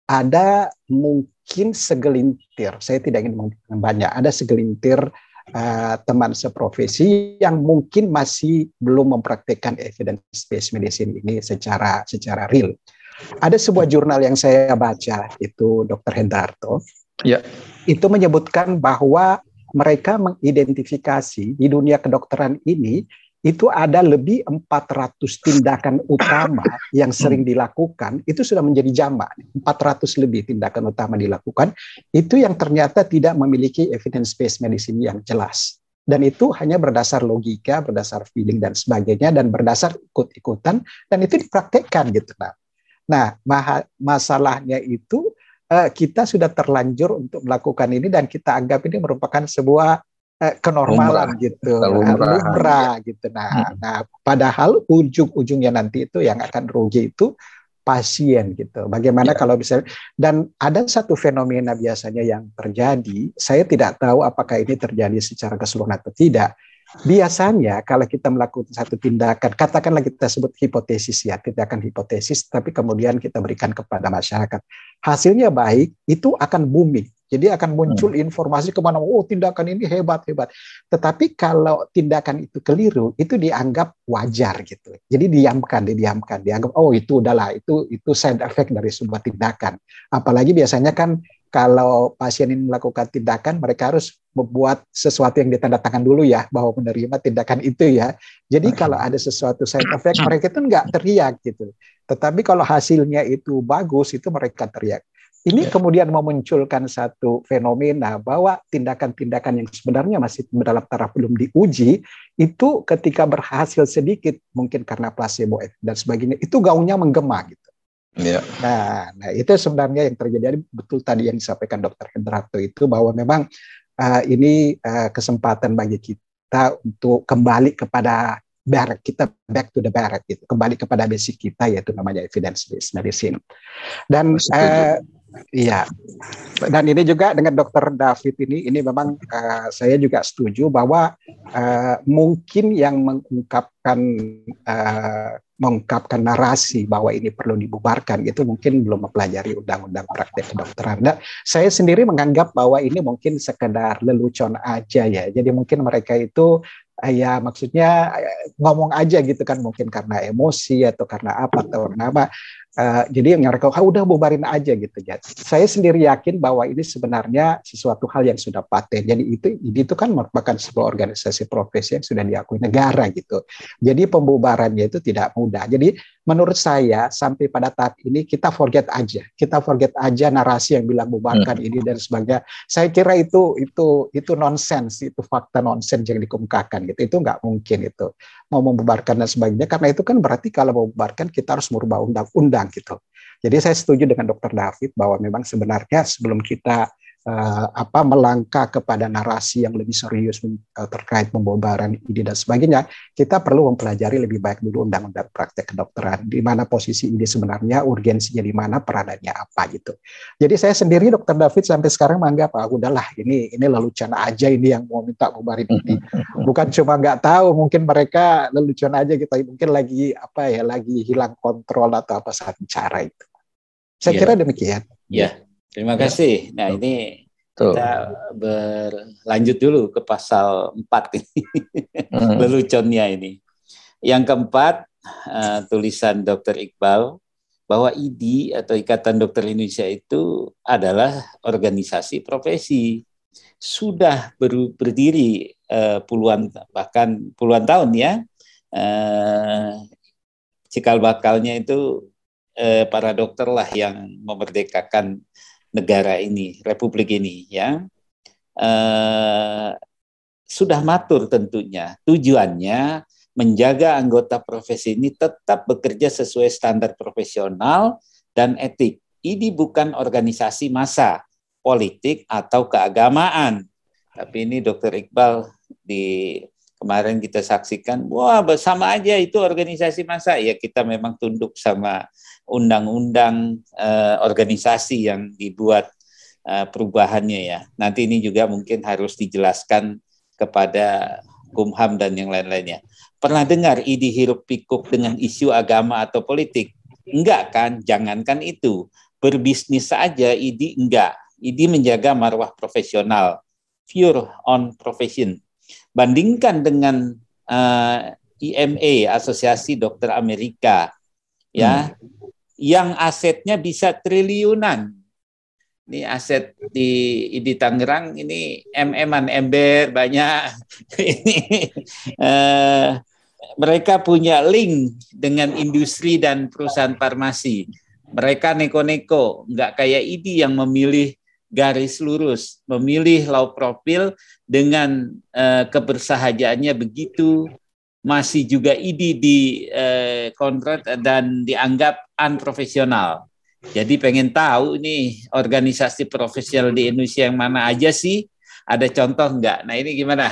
ada mungkin segelintir. Saya tidak ingin menyebutkan banyak. Ada segelintir teman seprofesi yang mungkin masih belum mempraktikkan evidence based medicine ini secara real. Ada sebuah jurnal yang saya baca, itu Dr. Hendarto, itu menyebutkan bahwa mereka mengidentifikasi di dunia kedokteran ini, itu ada lebih 400 tindakan utama yang sering dilakukan, itu sudah menjadi jamak, 400 lebih tindakan utama dilakukan, itu yang ternyata tidak memiliki evidence-based medicine yang jelas. Dan itu hanya berdasar logika, berdasar feeling dan sebagainya, dan berdasar ikut-ikutan, dan itu dipraktekkan gitu. Nah, masalahnya itu kita sudah terlanjur untuk melakukan ini dan kita anggap ini merupakan sebuah kenormalan lumrah gitu. Nah, padahal ujung-ujungnya nanti itu yang akan rugi itu pasien gitu. Bagaimana kalau bisa, dan ada satu fenomena biasanya yang terjadi, saya tidak tahu apakah ini terjadi secara keseluruhan atau tidak. Biasanya kalau kita melakukan satu tindakan, katakanlah kita sebut hipotesis ya, tindakan hipotesis, tapi kemudian kita berikan kepada masyarakat. Hasilnya baik, itu akan booming. Jadi akan muncul informasi kemana, oh tindakan ini hebat-hebat. Tetapi kalau tindakan itu keliru, itu dianggap wajar gitu. Jadi dianggap, oh itu udahlah, itu side effect dari sebuah tindakan. Apalagi biasanya kan kalau pasien ini melakukan tindakan, mereka harus membuat sesuatu yang ditandatangan dulu ya, bahwa menerima tindakan itu ya. Jadi kalau ada sesuatu side effect, mereka itu nggak teriak gitu. Tetapi kalau hasilnya itu bagus, itu mereka teriak. Ini kemudian memunculkan satu fenomena bahwa tindakan-tindakan yang sebenarnya masih dalam taraf belum diuji, itu ketika berhasil sedikit, mungkin karena placebo dan sebagainya, itu gaungnya menggema gitu. Nah, itu sebenarnya yang terjadi. Betul tadi yang disampaikan Dr. Hendrato itu, bahwa memang ini kesempatan bagi kita untuk kembali kepada back to the back gitu, kembali kepada basic kita, yaitu namanya evidence based medicine. Dan iya, dan ini juga dengan Dr. David ini memang saya juga setuju bahwa mungkin yang mengungkapkan narasi bahwa ini perlu dibubarkan itu mungkin belum mempelajari undang-undang praktek kedokteran. Nah, saya sendiri menganggap bahwa ini mungkin sekedar lelucon aja ya. Jadi mungkin mereka itu ya maksudnya ngomong aja gitu kan, mungkin karena emosi atau karena apa atau karena apa. Jadi yang mereka udah bubarin aja gitu ya. Saya sendiri yakin bahwa ini sebenarnya sesuatu hal yang sudah paten. Jadi itu kan merupakan sebuah organisasi profesi yang sudah diakui negara gitu. Jadi pembubarannya itu tidak mudah. Jadi menurut saya sampai pada tahap ini kita forget aja narasi yang bilang bubarkan ini dan sebagainya. Saya kira itu nonsens, itu fakta nonsens yang dikemukakan gitu. Itu nggak mungkin itu mau membubarkan dan sebagainya, karena itu kan berarti kalau mau membubarkan kita harus merubah undang-undang gitu. Jadi saya setuju dengan Dr. David bahwa memang sebenarnya sebelum kita melangkah kepada narasi yang lebih serius terkait pembubaran ini dan sebagainya, kita perlu mempelajari lebih baik dulu undang-undang praktek kedokteran, di mana posisi ini sebenarnya, urgensinya di mana, peranannya apa gitu. Jadi saya sendiri Dr. David sampai sekarang menganggap udahlah ini lelucon aja ini yang mau minta bubarin ini. Bukan cuma nggak tahu, mungkin mereka lelucon aja gitu, mungkin lagi lagi hilang kontrol atau apa saat bicara itu. Saya kira demikian. Ya. Terima kasih. Nah, ini kita berlanjut dulu ke pasal 4 ini. Leluconnya ini. Yang keempat, tulisan Dr. Iqbal bahwa IDI atau Ikatan Dokter Indonesia itu adalah organisasi profesi. sudah berdiri bahkan puluhan tahun ya. Cikal bakalnya itu para dokter lah yang memerdekakan negara ini, republik ini ya. Sudah matur tentunya. Tujuannya menjaga anggota profesi ini tetap bekerja sesuai standar profesional dan etik. Ini bukan organisasi massa, politik atau keagamaan. Tapi ini Dr. Iqbal kemarin kita saksikan, wah sama aja itu organisasi massa. Ya kita memang tunduk sama undang-undang organisasi yang dibuat perubahannya ya. Nanti ini juga mungkin harus dijelaskan kepada Kumham dan yang lain-lainnya. Pernah dengar ID hiruk pikuk dengan isu agama atau politik? Enggak kan? Jangankan itu. Berbisnis saja ID enggak. ID menjaga marwah profesional. Pure on profession. Bandingkan dengan IMA, Asosiasi Dokter Amerika, ya, yang asetnya bisa triliunan. Ini aset di Tangerang ini ember banyak. Ini mereka punya link dengan industri dan perusahaan farmasi. Mereka neko-neko, nggak kayak ID yang memilih garis lurus, memilih low profile dengan kebersahajaannya begitu, masih juga ID di kontrak dan dianggap unprofesional. Jadi pengen tahu nih organisasi profesional di Indonesia yang mana aja sih? Ada contoh nggak? Nah ini gimana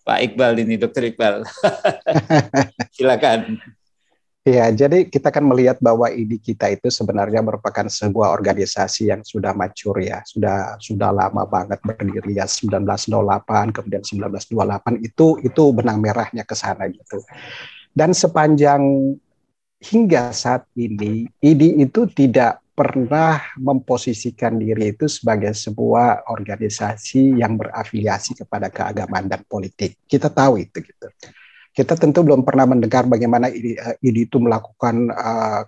Pak Iqbal ini, Dr. Iqbal? Silakan. Ya, jadi kita kan melihat bahwa ID kita itu sebenarnya merupakan sebuah organisasi yang sudah mature ya, sudah lama banget berdiri ya, 1908 kemudian 1928 itu benang merahnya ke sana gitu. Dan sepanjang hingga saat ini, ID itu tidak pernah memposisikan diri itu sebagai sebuah organisasi yang berafiliasi kepada keagamaan dan politik. Kita tahu itu gitu. Kita tentu belum pernah mendengar bagaimana ID itu melakukan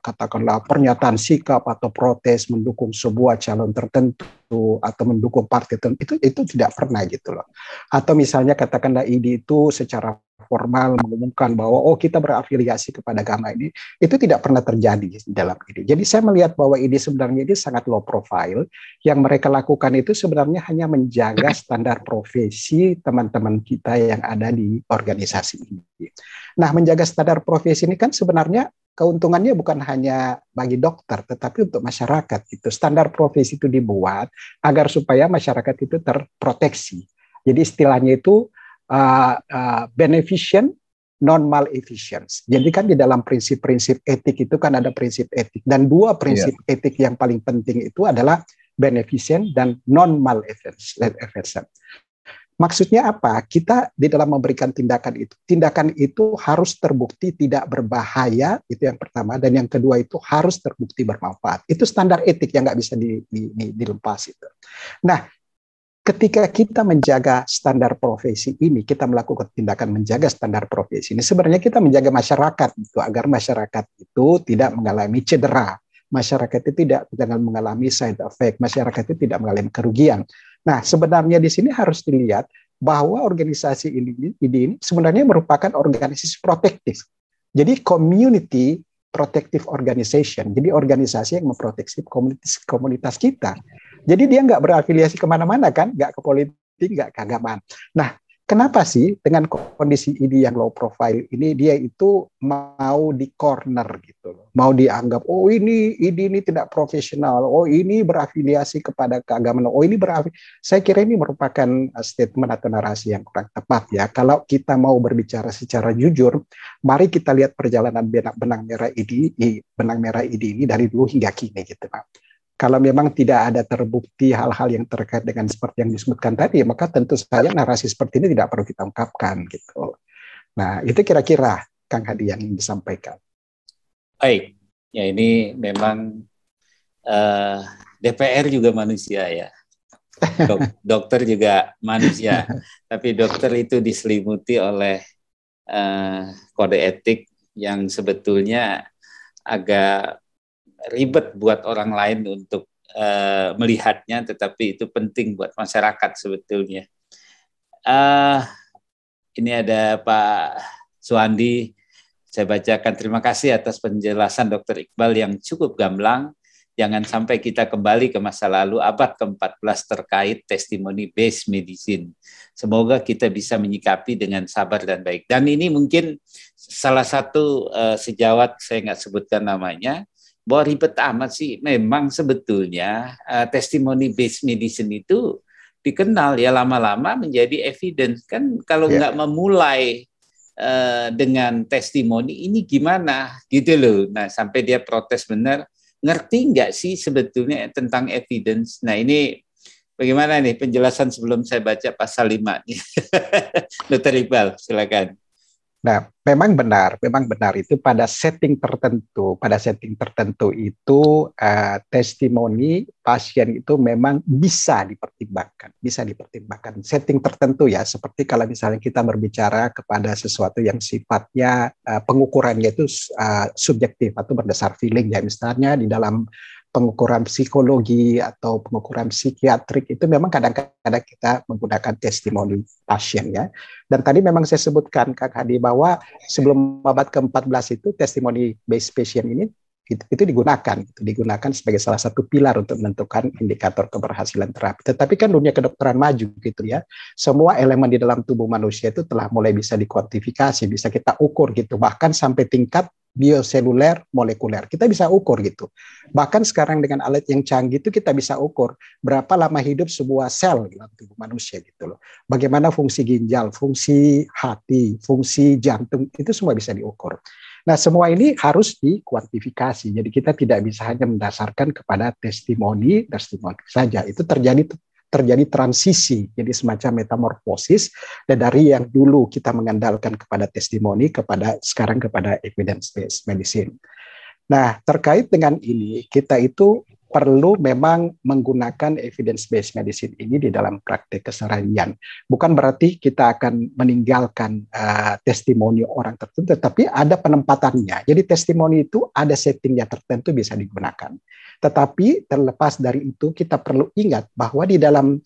katakanlah pernyataan sikap atau protes mendukung sebuah calon tertentu atau mendukung partai tertentu, itu tidak pernah gitu loh. Atau misalnya katakanlah ID itu secara formal mengumumkan bahwa kita berafiliasi kepada agama ini, itu tidak pernah terjadi dalam ID. Jadi saya melihat bahwa ID sebenarnya ini sangat low profile. Yang mereka lakukan itu sebenarnya hanya menjaga standar profesi teman-teman kita yang ada di organisasi ini. Nah, menjaga standar profesi ini kan sebenarnya keuntungannya bukan hanya bagi dokter, tetapi untuk masyarakat. Itu standar profesi itu dibuat agar supaya masyarakat itu terproteksi. Jadi istilahnya itu beneficent, non-maleficence. Jadi kan di dalam prinsip-prinsip etik itu kan ada prinsip etik. Dan dua prinsip etik yang paling penting itu adalah beneficent dan non-maleficence. Maksudnya apa? Kita di dalam memberikan tindakan itu harus terbukti tidak berbahaya, itu yang pertama, dan yang kedua itu harus terbukti bermanfaat. Itu standar etik yang nggak bisa dilepas itu. Nah, ketika kita menjaga standar profesi ini, kita melakukan tindakan menjaga standar profesi ini, sebenarnya kita menjaga masyarakat itu agar masyarakat itu tidak mengalami cedera, masyarakat itu tidak mengalami side effect, masyarakat itu tidak mengalami kerugian. Nah, sebenarnya di sini harus dilihat bahwa organisasi ini sebenarnya merupakan organisasi protektif. Jadi community protective organization, jadi organisasi yang memproteksi komunitas kita. Jadi dia nggak berafiliasi kemana-mana kan, nggak ke politik, nggak ke agamaan. Nah, kenapa sih dengan kondisi ini yang low profile ini dia itu mau di corner gitu loh, mau dianggap ini tidak profesional, ini berafiliasi kepada keagamaan, ini saya kira ini merupakan statement atau narasi yang kurang tepat ya. Kalau kita mau berbicara secara jujur, mari kita lihat perjalanan benang merah ID ini dari dulu hingga kini gitu Pak. Kalau memang tidak ada terbukti hal-hal yang terkait dengan seperti yang disebutkan tadi, maka tentu saja narasi seperti ini tidak perlu kita ungkapkan gitu. Nah, itu kira-kira Kang Hadi yang ingin disampaikan. Baik, ya ini memang DPR juga manusia ya. Dokter juga manusia, tapi dokter itu diselimuti oleh kode etik yang sebetulnya agak ribet buat orang lain untuk melihatnya, tetapi itu penting buat masyarakat sebetulnya. Ini ada Pak Suwandi. Saya bacakan, terima kasih atas penjelasan Dr. Iqbal yang cukup gamblang. Jangan sampai kita kembali ke masa lalu abad ke-14 terkait testimoni based medicine. Semoga kita bisa menyikapi dengan sabar dan baik. Dan ini mungkin salah satu sejawat, saya nggak sebutkan namanya, bahwa ribet amat sih. Memang sebetulnya testimoni based medicine itu dikenal ya lama-lama menjadi evidence. Kan kalau nggak memulai dengan testimoni ini gimana gitu loh. Nah sampai dia protes benar, ngerti nggak sih sebetulnya tentang evidence. Nah ini bagaimana nih penjelasan sebelum saya baca pasal 5 nih. Dr. Iqbal silakan. Nah, memang benar itu pada setting tertentu itu testimoni pasien itu memang bisa dipertimbangkan setting tertentu ya, seperti kalau misalnya kita berbicara kepada sesuatu yang sifatnya pengukurannya itu subjektif atau berdasar feeling ya, misalnya di dalam pengukuran psikologi atau pengukuran psikiatrik itu memang kadang-kadang kita menggunakan testimoni pasien ya. Dan tadi memang saya sebutkan Kak Hadi bahwa sebelum abad ke-14 itu testimoni based patient ini itu digunakan sebagai salah satu pilar untuk menentukan indikator keberhasilan terapi. Tetapi kan dunia kedokteran maju gitu ya. Semua elemen di dalam tubuh manusia itu telah mulai bisa dikuantifikasi, bisa kita ukur gitu. Bahkan sampai tingkat bioseluler, molekuler. Kita bisa ukur gitu. Bahkan sekarang dengan alat yang canggih itu kita bisa ukur berapa lama hidup sebuah sel dalam tubuh manusia gitu loh. Bagaimana fungsi ginjal, fungsi hati, fungsi jantung, itu semua bisa diukur. Nah, semua ini harus dikuantifikasi. Jadi kita tidak bisa hanya mendasarkan kepada testimoni saja. Itu terjadi transisi, jadi semacam metamorfosis, dan dari yang dulu kita mengandalkan kepada testimoni sekarang kepada evidence based medicine. Nah, terkait dengan ini kita itu perlu memang menggunakan evidence based medicine ini di dalam praktek keseharian. Bukan berarti kita akan meninggalkan testimoni orang tertentu, tetapi ada penempatannya. Jadi testimoni itu ada settingnya tertentu bisa digunakan. Tetapi terlepas dari itu kita perlu ingat bahwa di dalam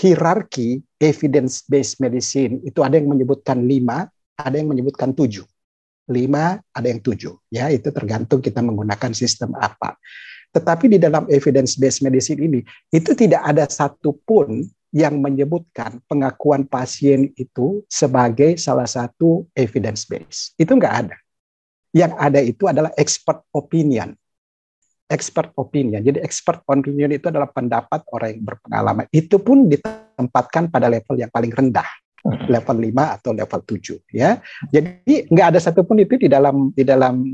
hierarki evidence based medicine itu ada yang menyebutkan 5, ada yang menyebutkan 7. 5, ada yang 7. Ya, itu tergantung kita menggunakan sistem apa. Tetapi di dalam evidence based medicine ini itu tidak ada satupun yang menyebutkan pengakuan pasien itu sebagai salah satu evidence based. Itu nggak ada. Yang ada itu adalah expert opinion. Expert opinion. Jadi expert opinion itu adalah pendapat orang yang berpengalaman. Itu pun ditempatkan pada level yang paling rendah. Level 5 atau level 7 ya. Jadi nggak ada satupun itu di dalam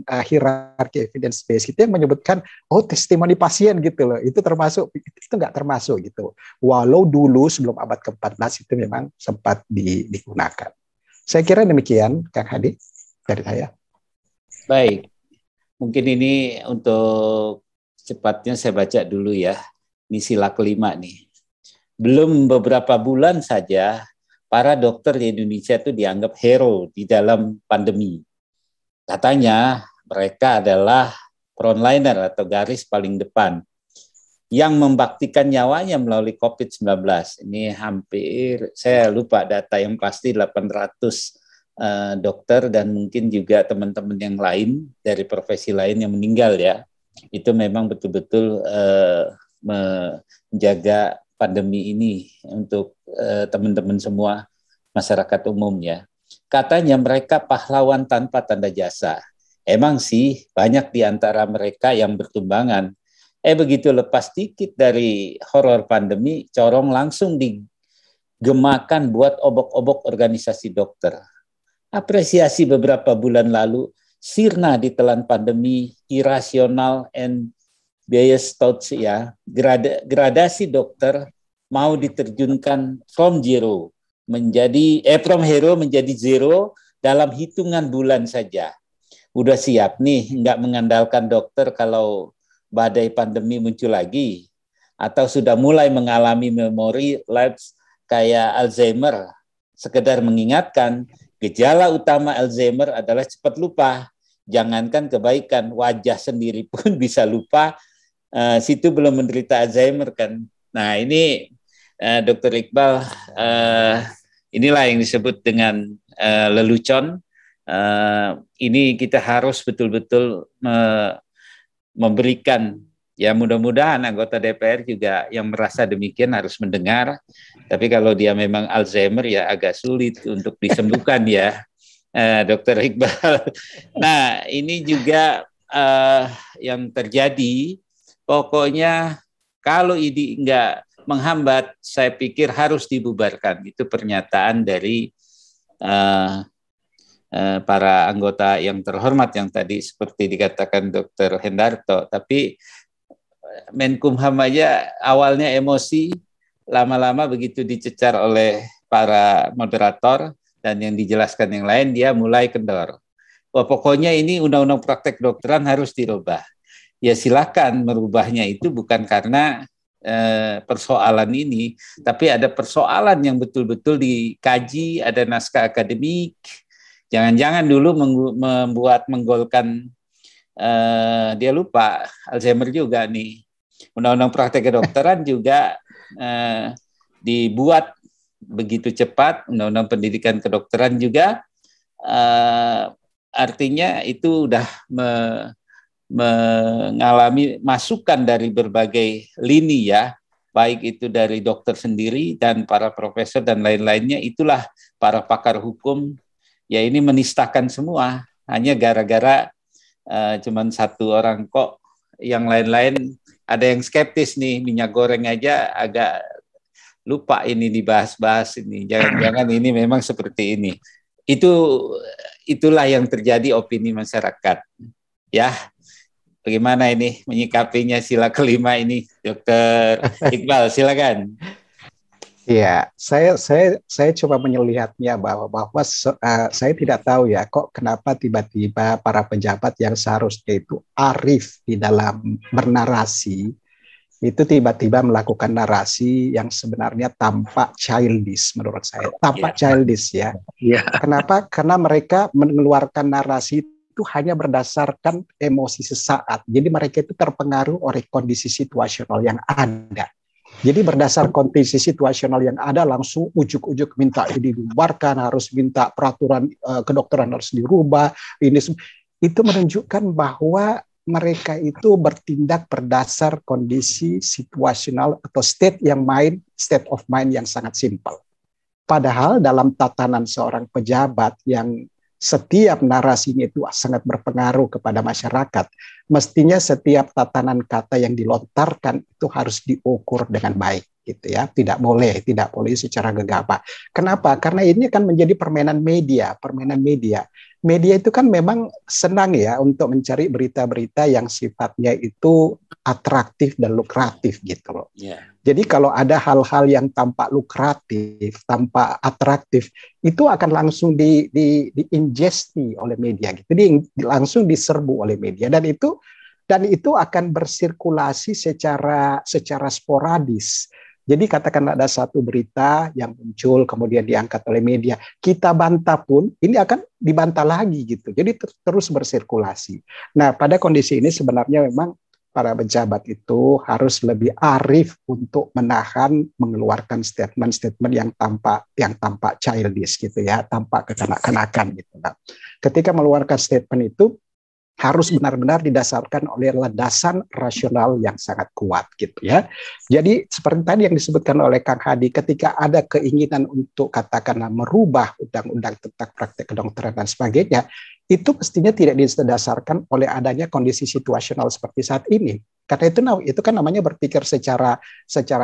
hierarki evidence based itu yang menyebutkan testimoni pasien gitu loh. Itu nggak termasuk gitu. Walau dulu sebelum abad ke-14 itu memang sempat digunakan. Saya kira demikian Kang Hadi dari saya. Baik. Mungkin ini untuk cepatnya saya baca dulu ya. Ini sila kelima nih. Belum beberapa bulan saja para dokter di Indonesia itu dianggap hero di dalam pandemi. Katanya mereka adalah frontliner atau garis paling depan yang membaktikan nyawanya melalui COVID-19. Ini hampir, saya lupa data yang pasti 800 dokter dan mungkin juga teman-teman yang lain dari profesi lain yang meninggal ya. Itu memang betul-betul menjaga pandemi ini untuk teman-teman semua masyarakat umum ya. Katanya mereka pahlawan tanpa tanda jasa. Emang sih banyak di antara mereka yang bertumbangan. Begitu lepas dikit dari horor pandemi, corong langsung digemakan buat obok-obok organisasi dokter. Apresiasi beberapa bulan lalu sirna ditelan pandemi, irasional and biased thoughts ya. Gradasi dokter mau diterjunkan from hero menjadi zero dalam hitungan bulan saja. Udah siap nih, nggak mengandalkan dokter kalau badai pandemi muncul lagi, atau sudah mulai mengalami memory lapse kayak Alzheimer. Sekedar mengingatkan, gejala utama Alzheimer adalah cepat lupa. Jangankan kebaikan, wajah sendiri pun bisa lupa situ belum menderita Alzheimer kan. Nah ini Dr. Iqbal, inilah yang disebut dengan lelucon. Ini kita harus betul-betul memberikan, ya mudah-mudahan anggota DPR juga yang merasa demikian harus mendengar. Tapi kalau dia memang Alzheimer ya agak sulit untuk disembuhkan ya, Dr. Iqbal. Nah ini juga yang terjadi. Pokoknya kalau ini enggak menghambat, saya pikir harus dibubarkan. Itu pernyataan dari para anggota yang terhormat yang tadi seperti dikatakan Dr. Hendarto. Tapi Menkumham aja awalnya emosi, lama-lama begitu dicecar oleh para moderator dan yang dijelaskan yang lain, dia mulai kendor. Wah, pokoknya ini undang-undang praktek kedokteran harus dirubah. Ya silakan merubahnya, itu bukan karena persoalan ini, tapi ada persoalan yang betul-betul dikaji, ada naskah akademik. Jangan-jangan dulu menggolkan, dia lupa Alzheimer juga nih. Undang-undang praktek kedokteran juga dibuat begitu cepat, undang-undang pendidikan kedokteran juga, artinya itu udah mengalami masukan dari berbagai lini ya, baik itu dari dokter sendiri dan para profesor dan lain-lainnya. Itulah para pakar hukum, ya ini menistakan semua, hanya gara-gara cuman satu orang kok, yang lain-lain ada yang skeptis nih, minyak goreng aja agak lupa ini dibahas-bahas ini, jangan-jangan ini memang seperti ini. Itulah yang terjadi opini masyarakat. Ya, bagaimana ini menyikapinya sila kelima ini, Dr. Iqbal, silakan. Iya, saya coba melihatnya bahwa saya tidak tahu ya kok kenapa tiba-tiba para pejabat yang seharusnya itu arif di dalam bernarasi itu tiba-tiba melakukan narasi yang sebenarnya tampak childish menurut saya, tampak childish ya. Kenapa? Karena mereka mengeluarkan narasi itu hanya berdasarkan emosi sesaat. Jadi mereka itu terpengaruh oleh kondisi situasional yang ada. Jadi berdasar kondisi situasional yang ada langsung ujuk-ujuk minta ini dibubarkan, harus minta peraturan kedokteran harus dirubah. Itu menunjukkan bahwa mereka itu bertindak berdasar kondisi situasional atau state of mind yang sangat simpel. Padahal dalam tatanan seorang pejabat yang setiap narasinya itu sangat berpengaruh kepada masyarakat, mestinya setiap tatanan kata yang dilontarkan itu harus diukur dengan baik, gitu ya. Tidak boleh secara gegabah. Kenapa? Karena ini akan menjadi permainan media. Media itu kan memang senang ya untuk mencari berita-berita yang sifatnya itu atraktif dan lukratif gitu loh. Jadi kalau ada hal-hal yang tampak lukratif, tampak atraktif, itu akan langsung diingesti oleh media gitu. Langsung diserbu oleh media dan itu akan bersirkulasi secara sporadis. Jadi katakan ada satu berita yang muncul kemudian diangkat oleh media, kita bantah pun ini akan dibantah lagi gitu. Jadi terus bersirkulasi. Nah, pada kondisi ini sebenarnya memang para pejabat itu harus lebih arif untuk menahan mengeluarkan statement-statement yang tampak childish gitu ya, tampak kekanak-kanakan gitu. Nah, ketika mengeluarkan statement itu harus benar-benar didasarkan oleh landasan rasional yang sangat kuat gitu ya. Jadi seperti tadi yang disebutkan oleh Kang Hadi, ketika ada keinginan untuk katakanlah merubah undang-undang tentang praktek kedokteran dan sebagainya, itu mestinya tidak didasarkan oleh adanya kondisi situasional seperti saat ini. Karena itu kan namanya berpikir secara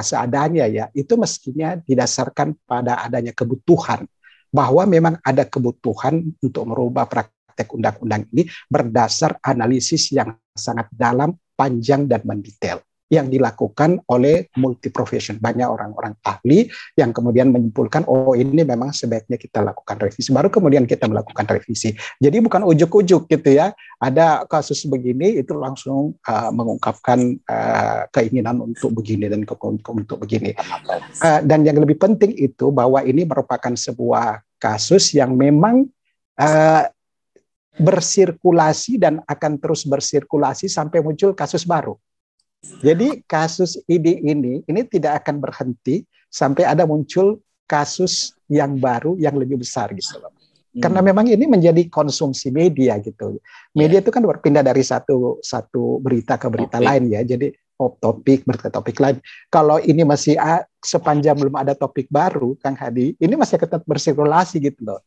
seadanya ya. Itu mestinya didasarkan pada adanya kebutuhan, bahwa memang ada kebutuhan untuk merubah praktek undang-undang ini berdasar analisis yang sangat dalam, panjang, dan mendetail yang dilakukan oleh multiprofession, banyak orang-orang ahli yang kemudian menyimpulkan, oh ini memang sebaiknya kita lakukan revisi, baru kemudian kita melakukan revisi. Jadi bukan ujuk-ujuk gitu ya, ada kasus begini itu langsung mengungkapkan keinginan untuk begini dan untuk begini. Dan yang lebih penting itu bahwa ini merupakan sebuah kasus yang memang bersirkulasi dan akan terus bersirkulasi sampai muncul kasus baru. Jadi kasus ID ini tidak akan berhenti sampai ada muncul kasus yang baru yang lebih besar gitu loh. Karena memang ini menjadi konsumsi media gitu. Media itu kan berpindah dari satu berita ke berita lain ya. Jadi topik bertopik lain. Kalau ini masih sepanjang belum ada topik baru, Kang Hadi, ini masih tetap bersirkulasi gitu loh.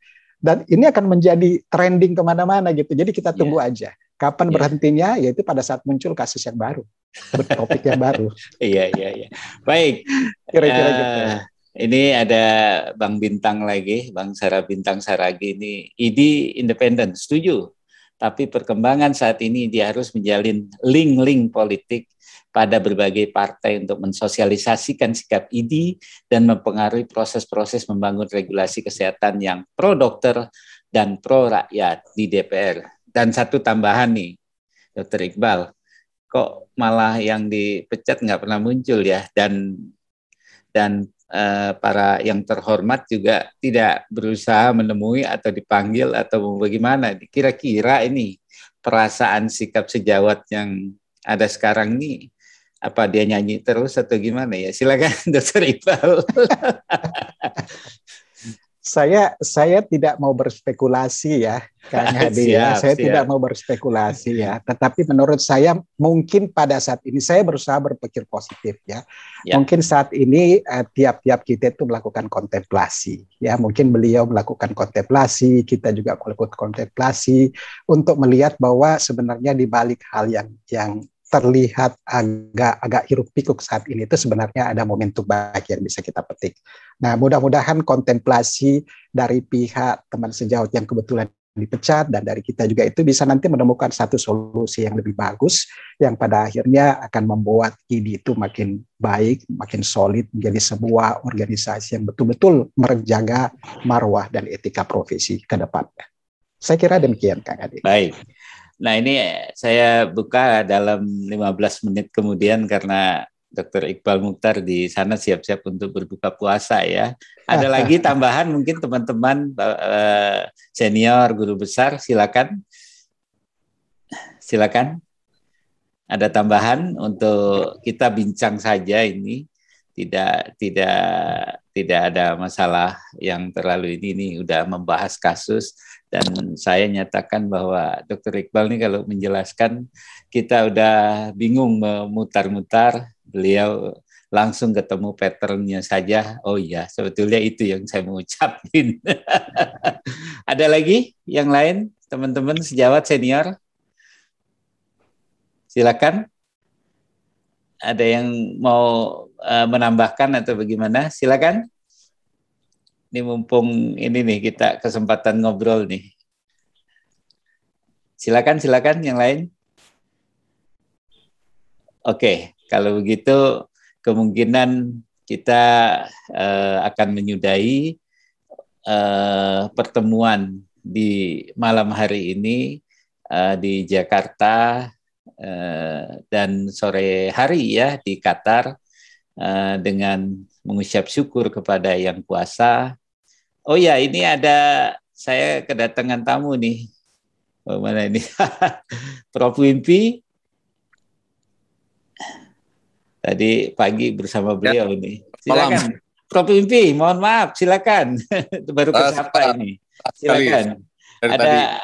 Dan ini akan menjadi trending kemana-mana gitu. Jadi kita tunggu aja. Kapan berhentinya? Yaitu pada saat muncul kasus yang baru, bertopik yang baru. Iya. Baik. Kira-kira gitu. Ini ada Bang Bintang lagi, Bang Bintang Saragi ini. ID independen, setuju. Tapi perkembangan saat ini dia harus menjalin link-link politik pada berbagai partai untuk mensosialisasikan sikap ID dan mempengaruhi proses-proses membangun regulasi kesehatan yang pro dokter dan pro rakyat di DPR. Dan satu tambahan nih, Dr. Iqbal, kok malah yang dipecat nggak pernah muncul ya, dan para yang terhormat juga tidak berusaha menemui atau dipanggil atau bagaimana. Kira-kira ini perasaan sikap sejawat yang ada sekarang ini, apa dia nyanyi terus atau gimana ya? Silakan Dr. Iqbal. Saya tidak mau berspekulasi ya, Kang Hadi. Saya tidak mau berspekulasi ya. Tetapi menurut saya mungkin pada saat ini saya berusaha berpikir positif ya. Mungkin saat ini tiap-tiap kita itu melakukan kontemplasi ya. Mungkin beliau melakukan kontemplasi, kita juga melakukan kontemplasi untuk melihat bahwa sebenarnya di balik hal yang terlihat agak hiruk pikuk saat ini itu sebenarnya ada momentum baik yang bisa kita petik. Nah, mudah-mudahan kontemplasi dari pihak teman sejawat yang kebetulan dipecat dan dari kita juga itu bisa nanti menemukan satu solusi yang lebih bagus yang pada akhirnya akan membuat ID itu makin baik, makin solid menjadi sebuah organisasi yang betul-betul menjaga marwah dan etika profesi ke depannya. Saya kira demikian, Kang Adi. Baik. Nah, ini saya buka dalam 15 menit kemudian karena Dr. Iqbal Mukhtar di sana siap-siap untuk berbuka puasa ya. Ada lagi tambahan mungkin teman-teman senior, guru besar, silakan. Silakan. Ada tambahan untuk kita bincang saja ini. Tidak ada masalah yang terlalu ini udah membahas kasus. Dan saya nyatakan bahwa Dr. Iqbal ini kalau menjelaskan kita udah bingung memutar-mutar, beliau langsung ketemu pattern-nya saja. Oh iya, sebetulnya itu yang saya mau ucapin. Ada lagi yang lain, teman-teman sejawat senior? Silakan. Ada yang mau menambahkan atau bagaimana? Silakan. Ini mumpung ini nih kita kesempatan ngobrol nih. Silakan yang lain. Oke, kalau begitu kemungkinan kita akan menyudahi pertemuan di malam hari ini di Jakarta dan sore hari ya di Qatar dengan mengucap syukur kepada Yang Kuasa. Oh ya, ini saya kedatangan tamu nih. Oh, mana ini? Prof. Wimpi. Tadi pagi bersama beliau ini. Silakan. Prof. Wimpi, mohon maaf, silakan. Baru kesapa ini. Silakan.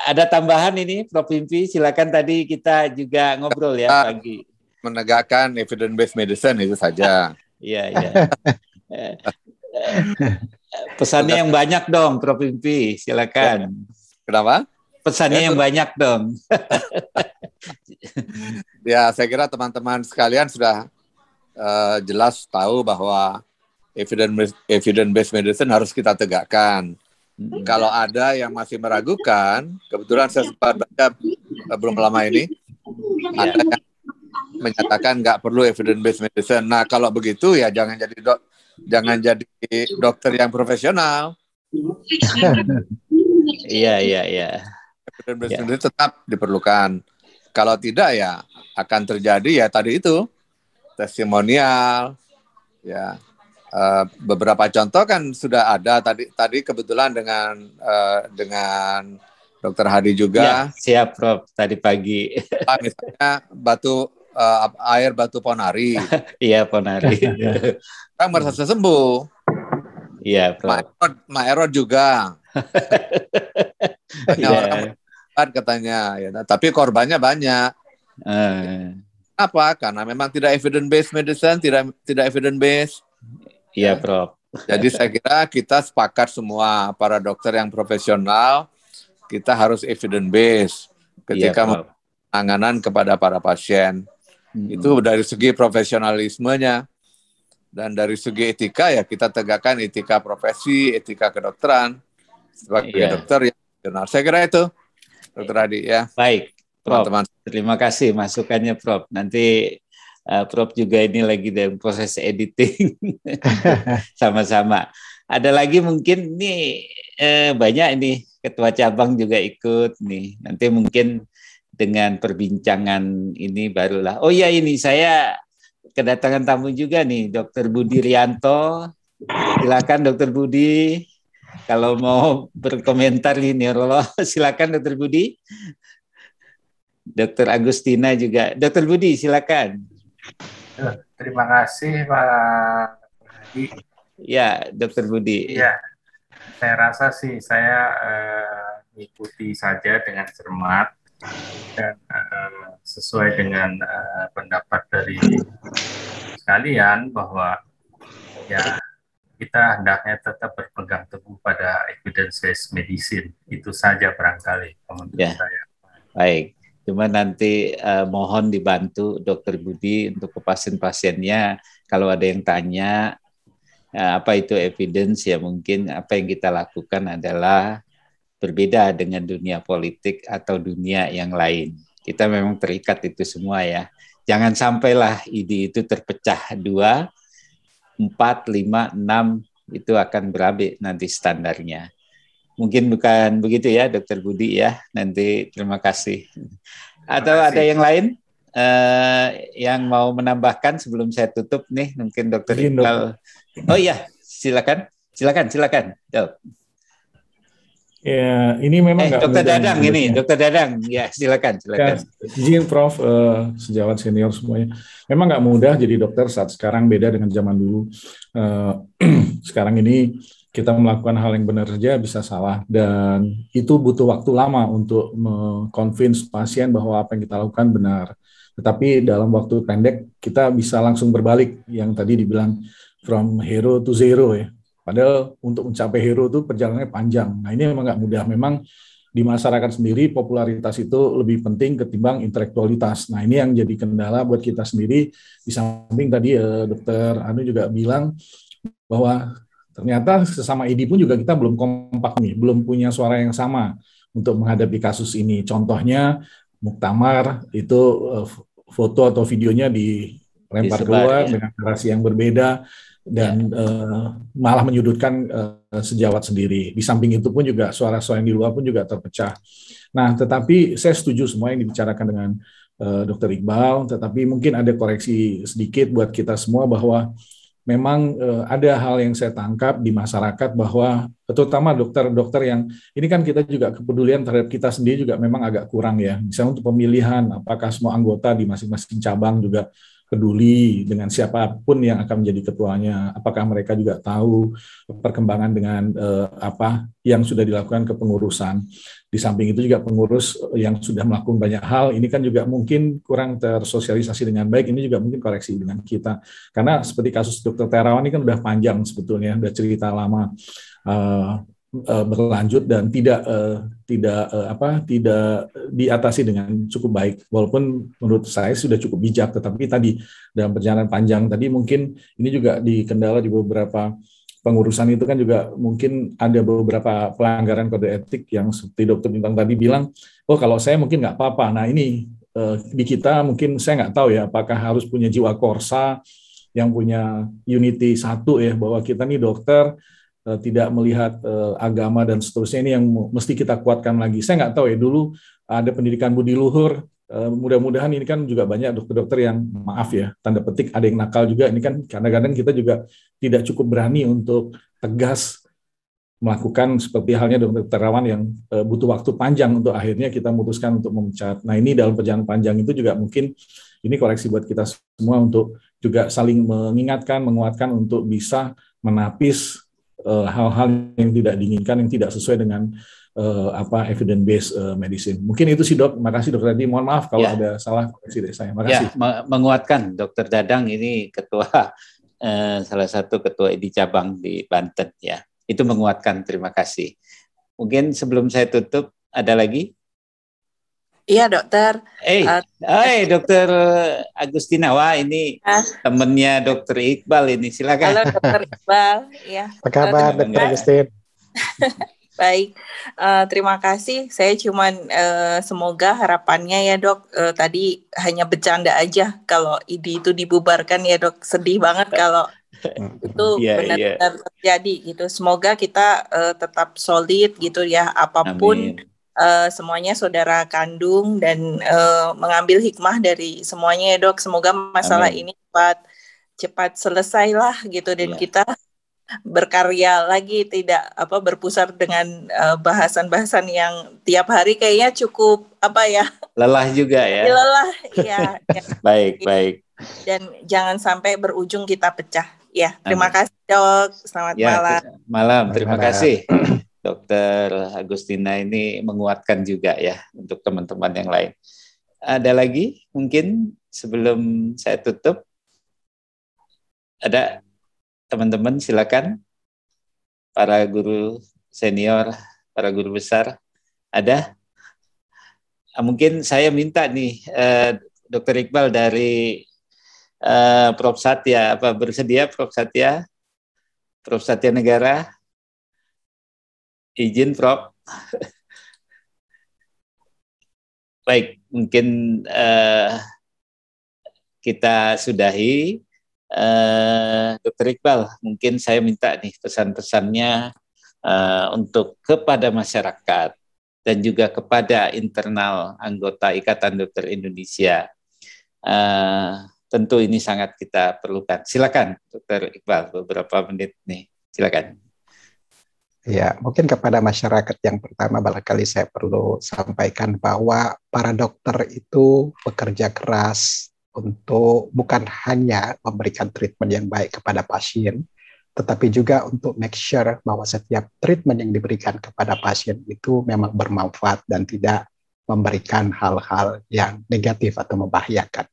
Ada tambahan ini, Prof. Wimpi, silakan. Tadi kita juga ngobrol ya pagi. Menegakkan evidence-based medicine itu saja. Iya. Pesannya yang banyak dong, Prof. Wimpi, silakan. Kenapa? Pesannya yang banyak dong. Ya, saya kira teman-teman sekalian sudah jelas tahu bahwa evidence-based medicine harus kita tegakkan. Kalau ada yang masih meragukan, kebetulan saya sempat baca belum lama ini, ada yang menyatakan nggak perlu evidence-based medicine. Nah, kalau begitu ya jangan jadi dokter yang profesional. Iya. Evidence-based medicine tetap diperlukan. Kalau tidak ya akan terjadi ya tadi itu testimonial, ya beberapa contoh kan sudah ada tadi kebetulan dengan Dr. Hadi juga. Ya, siap Prof. Tadi pagi. Misalnya batu air batu ponari. Iya, ponari. Orang merasa sembuh. Iya, Prof. Mak Erod juga. Banyak Iya. orang katanya, ya. Tapi korbannya banyak. Apa? Karena memang tidak evidence-based medicine, tidak evidence-based. Iya, Prof. Jadi saya kira kita sepakat semua, para dokter yang profesional, kita harus evidence-based ketika penanganan kepada para pasien. Itu dari segi profesionalismenya. Dan dari segi etika, ya kita tegakkan etika profesi, etika kedokteran sebagai dokter yang benar. Saya kira itu, Dr. Adi, ya. Baik, Prof. Teman-teman. Terima kasih masukannya, Prof. Nanti Prof juga ini lagi dalam proses editing. Sama-sama. Ada lagi mungkin nih banyak ini ketua cabang juga ikut nih. Nanti mungkin dengan perbincangan ini barulah. Oh ya, ini saya kedatangan tamu juga nih, Dr. Budi Rianto. Silakan Dr. Budi. Kalau mau berkomentar di neurolog, silakan Dr. Budi. Dr. Agustina juga. Dr. Budi, silakan. Terima kasih Pak Hadi. Ya, Dr. Budi. Ya, saya rasa sih saya ikuti saja dengan cermat dan sesuai dengan pendapat dari sekalian bahwa ya kita hendaknya tetap berpegang teguh pada evidence-based medicine. Itu saja barangkali komentar saya. Baik. Cuma nanti mohon dibantu Dr. Budi untuk ke pasien-pasiennya. Kalau ada yang tanya apa itu evidence, ya mungkin apa yang kita lakukan adalah berbeda dengan dunia politik atau dunia yang lain. Kita memang terikat itu semua ya. Jangan sampailah ide itu terpecah 2, 4, 5, 6, itu akan berabe nanti standarnya. Mungkin bukan begitu ya, Dr. Budi ya. Nanti terima kasih. Atau ada yang lain yang mau menambahkan sebelum saya tutup nih, mungkin Dr. Iqbal. Oh iya, silakan. Dok. Ya, ini memang Dr. Dadang ini, Dr. Dadang. Ya, silakan. Ya, izin Prof, sejawat senior semuanya. Memang nggak mudah jadi dokter saat sekarang, beda dengan zaman dulu. Sekarang ini kita melakukan hal yang benar saja bisa salah, dan itu butuh waktu lama untuk convince pasien bahwa apa yang kita lakukan benar. Tetapi dalam waktu pendek kita bisa langsung berbalik, yang tadi dibilang from hero to zero ya. Padahal untuk mencapai hero itu perjalanannya panjang. Nah ini memang nggak mudah. Memang di masyarakat sendiri popularitas itu lebih penting ketimbang intelektualitas. Nah ini yang jadi kendala buat kita sendiri. Di samping tadi Dokter Anu juga bilang bahwa ternyata sesama ID pun juga kita belum kompak nih, belum punya suara yang sama untuk menghadapi kasus ini. Contohnya muktamar itu foto atau videonya dilempar keluar dengan narasi yang berbeda dan malah menyudutkan sejawat sendiri. Di samping itu pun juga suara-suara yang di luar pun juga terpecah. Nah, tetapi saya setuju semua yang dibicarakan dengan Dr. Iqbal, tetapi mungkin ada koreksi sedikit buat kita semua bahwa memang ada hal yang saya tangkap di masyarakat bahwa terutama dokter-dokter yang ini kan kita juga kepedulian terhadap kita sendiri juga memang agak kurang ya. Misalnya untuk pemilihan apakah semua anggota di masing-masing cabang juga peduli dengan siapapun yang akan menjadi ketuanya, apakah mereka juga tahu perkembangan dengan apa yang sudah dilakukan kepengurusan. Di samping itu juga pengurus yang sudah melakukan banyak hal, ini kan juga mungkin kurang tersosialisasi dengan baik, ini juga mungkin koreksi dengan kita. Karena seperti kasus Dr. Terawan ini kan udah panjang sebetulnya, udah cerita lama berlanjut dan tidak diatasi dengan cukup baik, walaupun menurut saya sudah cukup bijak, tetapi tadi dalam perjalanan panjang tadi mungkin ini juga dikendala di beberapa pengurusan itu kan juga mungkin ada beberapa pelanggaran kode etik yang seperti Dr. Bintang tadi bilang, oh kalau saya mungkin nggak apa-apa. Nah ini di kita mungkin saya nggak tahu ya apakah harus punya jiwa korsa yang punya unity satu ya, bahwa kita nih dokter tidak melihat agama dan seterusnya, ini yang mesti kita kuatkan lagi. Saya nggak tahu ya, dulu ada pendidikan budi luhur, mudah-mudahan ini kan juga banyak dokter-dokter yang maaf ya, tanda petik ada yang nakal juga, ini kan kadang-kadang kita juga tidak cukup berani untuk tegas melakukan seperti halnya dokter terawan yang butuh waktu panjang untuk akhirnya kita memutuskan untuk memecat. Nah ini dalam perjalanan panjang itu juga mungkin ini koreksi buat kita semua untuk juga saling mengingatkan, menguatkan untuk bisa menapis hal-hal yang tidak diinginkan, yang tidak sesuai dengan evidence based medicine. Mungkin itu sih dok. Makasih dokter Adi. Mohon maaf kalau ada salah koreksi dari saya. Makasih. Ya, menguatkan dokter Dadang ini ketua salah satu ketua di cabang di Banten ya. Itu menguatkan, terima kasih. Mungkin sebelum saya tutup, ada lagi? Iya, dokter. Dokter Agustina, wah ini temennya dokter Iqbal ini, silakan. Halo, dokter Iqbal. Ya. Apa kabar, dokter Agustin? Baik, terima kasih. Saya cuman semoga harapannya ya dok, tadi hanya bercanda aja kalau IDI itu dibubarkan ya dok. Sedih banget kalau itu benar-benar terjadi gitu. Semoga kita tetap solid gitu ya, apapun semuanya saudara kandung dan mengambil hikmah dari semuanya ya dok. Semoga masalah ini cepat selesai lah gitu dan kita berkarya lagi, tidak berpusat dengan bahasan-bahasan yang tiap hari kayaknya cukup lelah juga ya. Lelah ya. Baik. Dan jangan sampai berujung kita pecah. Ya, terima kasih dok. Selamat malam. Malam, terima kasih. Dokter Agustina ini menguatkan juga ya untuk teman-teman yang lain. Ada lagi mungkin sebelum saya tutup? Ada teman-teman silakan. Para guru senior, para guru besar, ada? Mungkin saya minta nih Dokter Iqbal dari Prof Satya, bersedia Prof Satya? Prof Satya Negara? Izin Prof. Baik, mungkin kita sudahi. Dokter Iqbal, mungkin saya minta nih pesan-pesannya untuk kepada masyarakat dan juga kepada internal anggota Ikatan Dokter Indonesia. Tentu ini sangat kita perlukan. Silakan Dokter Iqbal, beberapa menit nih. Silakan. Ya, mungkin kepada masyarakat yang pertama barangkali saya perlu sampaikan bahwa para dokter itu bekerja keras untuk bukan hanya memberikan treatment yang baik kepada pasien, tetapi juga untuk make sure bahwa setiap treatment yang diberikan kepada pasien itu memang bermanfaat dan tidak memberikan hal-hal yang negatif atau membahayakan.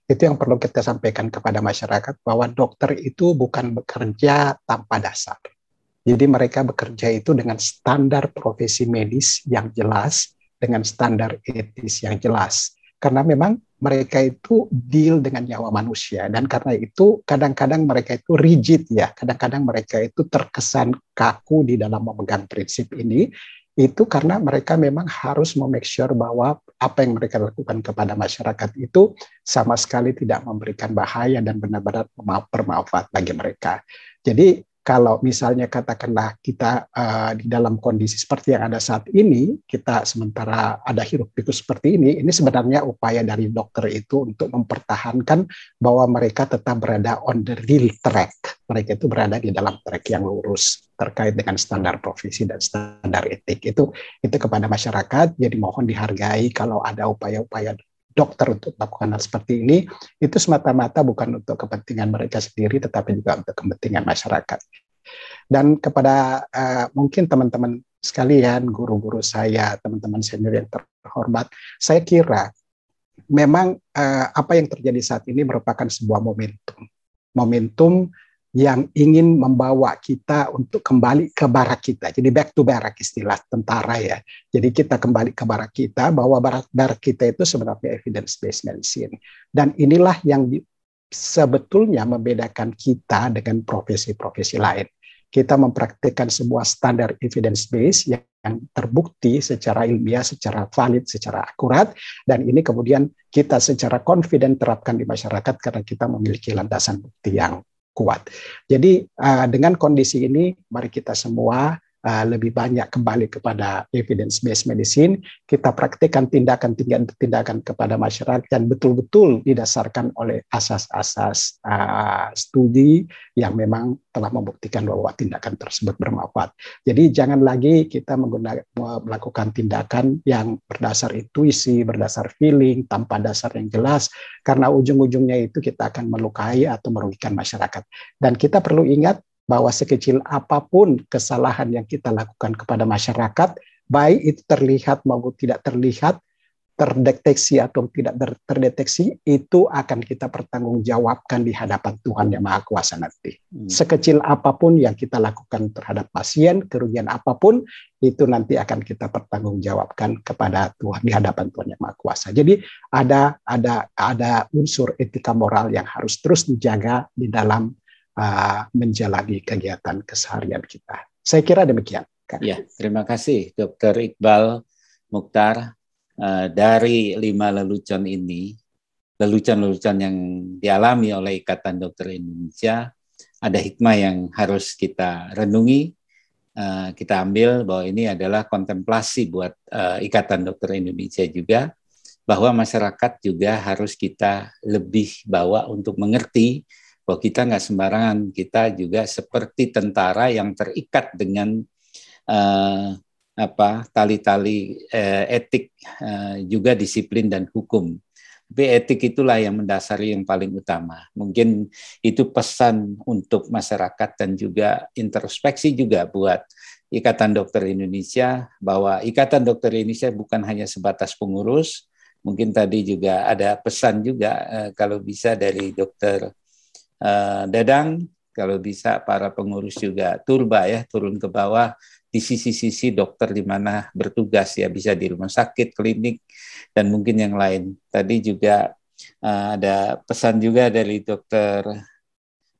Itu yang perlu kita sampaikan kepada masyarakat, bahwa dokter itu bukan bekerja tanpa dasar. Jadi mereka bekerja itu dengan standar profesi medis yang jelas, dengan standar etis yang jelas. Karena memang mereka itu deal dengan nyawa manusia, dan karena itu kadang-kadang mereka itu rigid ya, kadang-kadang mereka itu terkesan kaku di dalam memegang prinsip ini. Itu karena mereka memang harus make sure bahwa apa yang mereka lakukan kepada masyarakat itu sama sekali tidak memberikan bahaya dan benar-benar bermanfaat bagi mereka. Jadi kalau misalnya katakanlah kita di dalam kondisi seperti yang ada saat ini, kita sementara ada hiruk-pikuk seperti ini sebenarnya upaya dari dokter itu untuk mempertahankan bahwa mereka tetap berada on the real track. Mereka itu berada di dalam track yang lurus terkait dengan standar profesi dan standar etik. Itu kepada masyarakat, jadi mohon dihargai kalau ada upaya-upaya dokter untuk melakukan hal seperti ini, itu semata-mata bukan untuk kepentingan mereka sendiri, tetapi juga untuk kepentingan masyarakat. Dan kepada mungkin teman-teman sekalian, guru-guru saya, teman-teman senior yang terhormat, saya kira memang apa yang terjadi saat ini merupakan sebuah momentum yang ingin membawa kita untuk kembali ke barak kita. Jadi back to barak, istilah tentara ya. Jadi kita kembali ke barak kita, bahwa barak kita itu sebenarnya evidence-based medicine. Dan inilah yang sebetulnya membedakan kita dengan profesi-profesi lain. Kita mempraktikkan sebuah standar evidence-based yang terbukti secara ilmiah, secara valid, secara akurat, dan ini kemudian kita secara confident terapkan di masyarakat karena kita memiliki landasan bukti yang kuat. Jadi dengan kondisi ini, mari kita semua lebih banyak kembali kepada evidence-based medicine, kita praktikkan tindakan-tindakan kepada masyarakat yang betul-betul didasarkan oleh asas-asas studi yang memang telah membuktikan bahwa tindakan tersebut bermanfaat. Jadi jangan lagi kita melakukan tindakan yang berdasar intuisi, berdasar feeling, tanpa dasar yang jelas, karena ujung-ujungnya itu kita akan melukai atau merugikan masyarakat. Dan kita perlu ingat bahwa sekecil apapun kesalahan yang kita lakukan kepada masyarakat, baik itu terlihat maupun tidak terlihat, terdeteksi atau tidak terdeteksi, itu akan kita pertanggungjawabkan di hadapan Tuhan Yang Maha Kuasa nanti. Sekecil apapun yang kita lakukan terhadap pasien, kerugian apapun, itu nanti akan kita pertanggungjawabkan kepada Tuhan di hadapan Tuhan Yang Maha Kuasa. Jadi ada unsur etika moral yang harus terus dijaga di dalam menjalani kegiatan keseharian kita. Saya kira demikian. Ya, terima kasih Dr. Iqbal Mukhtar. Dari 5 lelucon ini, lelucon-lelucon yang dialami oleh Ikatan Dokter Indonesia, ada hikmah yang harus kita renungi, kita ambil bahwa ini adalah kontemplasi buat Ikatan Dokter Indonesia juga, bahwa masyarakat juga harus kita lebih bawa untuk mengerti bahwa kita nggak sembarangan, kita juga seperti tentara yang terikat dengan tali-tali etik, juga disiplin dan hukum. Tapi etik itulah yang mendasari yang paling utama. Mungkin itu pesan untuk masyarakat dan juga introspeksi juga buat Ikatan Dokter Indonesia, bahwa Ikatan Dokter Indonesia bukan hanya sebatas pengurus. Mungkin tadi juga ada pesan juga kalau bisa dari Dokter Dadang, kalau bisa para pengurus juga turun ke bawah di sisi-sisi dokter di mana bertugas, ya bisa di rumah sakit, klinik, dan mungkin yang lain. Tadi juga ada pesan juga dari Dokter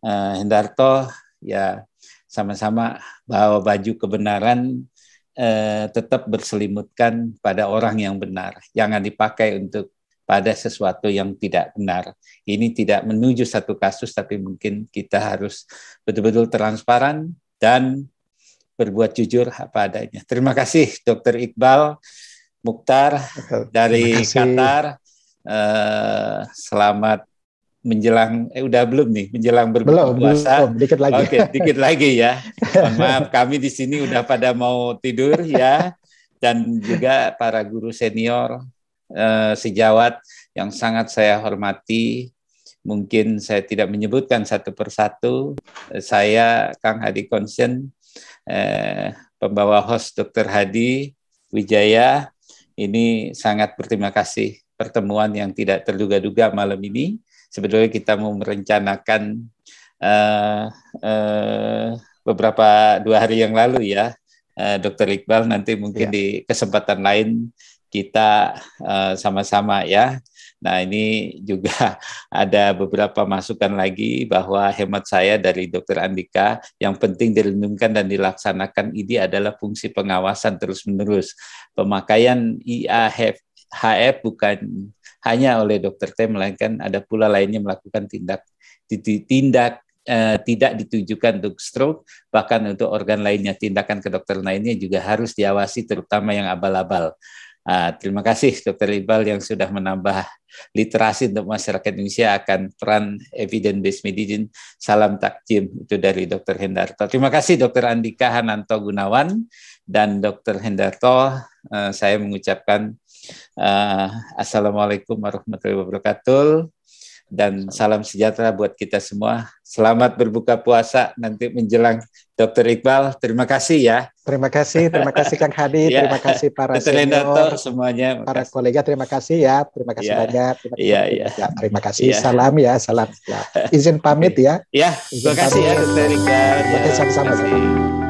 Hendarto, ya sama-sama bawa baju kebenaran, tetap berselimutkan pada orang yang benar, jangan dipakai untuk pada sesuatu yang tidak benar. Ini tidak menuju satu kasus, tapi mungkin kita harus betul-betul transparan dan berbuat jujur apa adanya. Terima kasih Dr. Iqbal Mukhtar dari Qatar. Selamat menjelang, menjelang berbuka puasa. Belum, dikit lagi. Oke, dikit lagi ya. Mohon maaf, kami di sini udah pada mau tidur ya. Dan juga para guru senior, sejawat yang sangat saya hormati. Mungkin saya tidak menyebutkan satu persatu. Saya Kang Hadi Konsen, pembawa host Dr. Hadi Wijaya, ini sangat berterima kasih pertemuan yang tidak terduga-duga malam ini. Sebetulnya kita mau merencanakan beberapa 2 hari yang lalu ya, Dr. Iqbal, nanti mungkin di kesempatan lain kita sama-sama ya. Nah, ini juga ada beberapa masukan lagi bahwa hemat saya dari Dr. Andika, yang penting direnungkan dan dilaksanakan ini adalah fungsi pengawasan terus-menerus. Pemakaian IAHF bukan hanya oleh Dr. T, melainkan ada pula lainnya melakukan tindak tidak ditujukan untuk stroke, bahkan untuk organ lainnya, tindakan kedokteran lainnya juga harus diawasi, terutama yang abal-abal. Terima kasih Dr. Iqbal yang sudah menambah literasi untuk masyarakat Indonesia akan peran evidence-based medicine. Salam takjim, itu dari Dr. Hendarto. Terima kasih Dr. Andika Hananto Gunawan dan Dr. Hendarto. Saya mengucapkan Assalamualaikum warahmatullahi wabarakatuh. Dan salam sejahtera buat kita semua. Selamat berbuka puasa nanti menjelang. Dr. Iqbal, terima kasih ya. Terima kasih Kang Hadi, terima kasih para senior, semuanya, para kolega, terima kasih ya, terima kasih banyak. Terima kasih, salam ya, salam. Izin pamit ya. Ya, terima kasih ya Dr. Iqbal. Terima kasih sama-sama.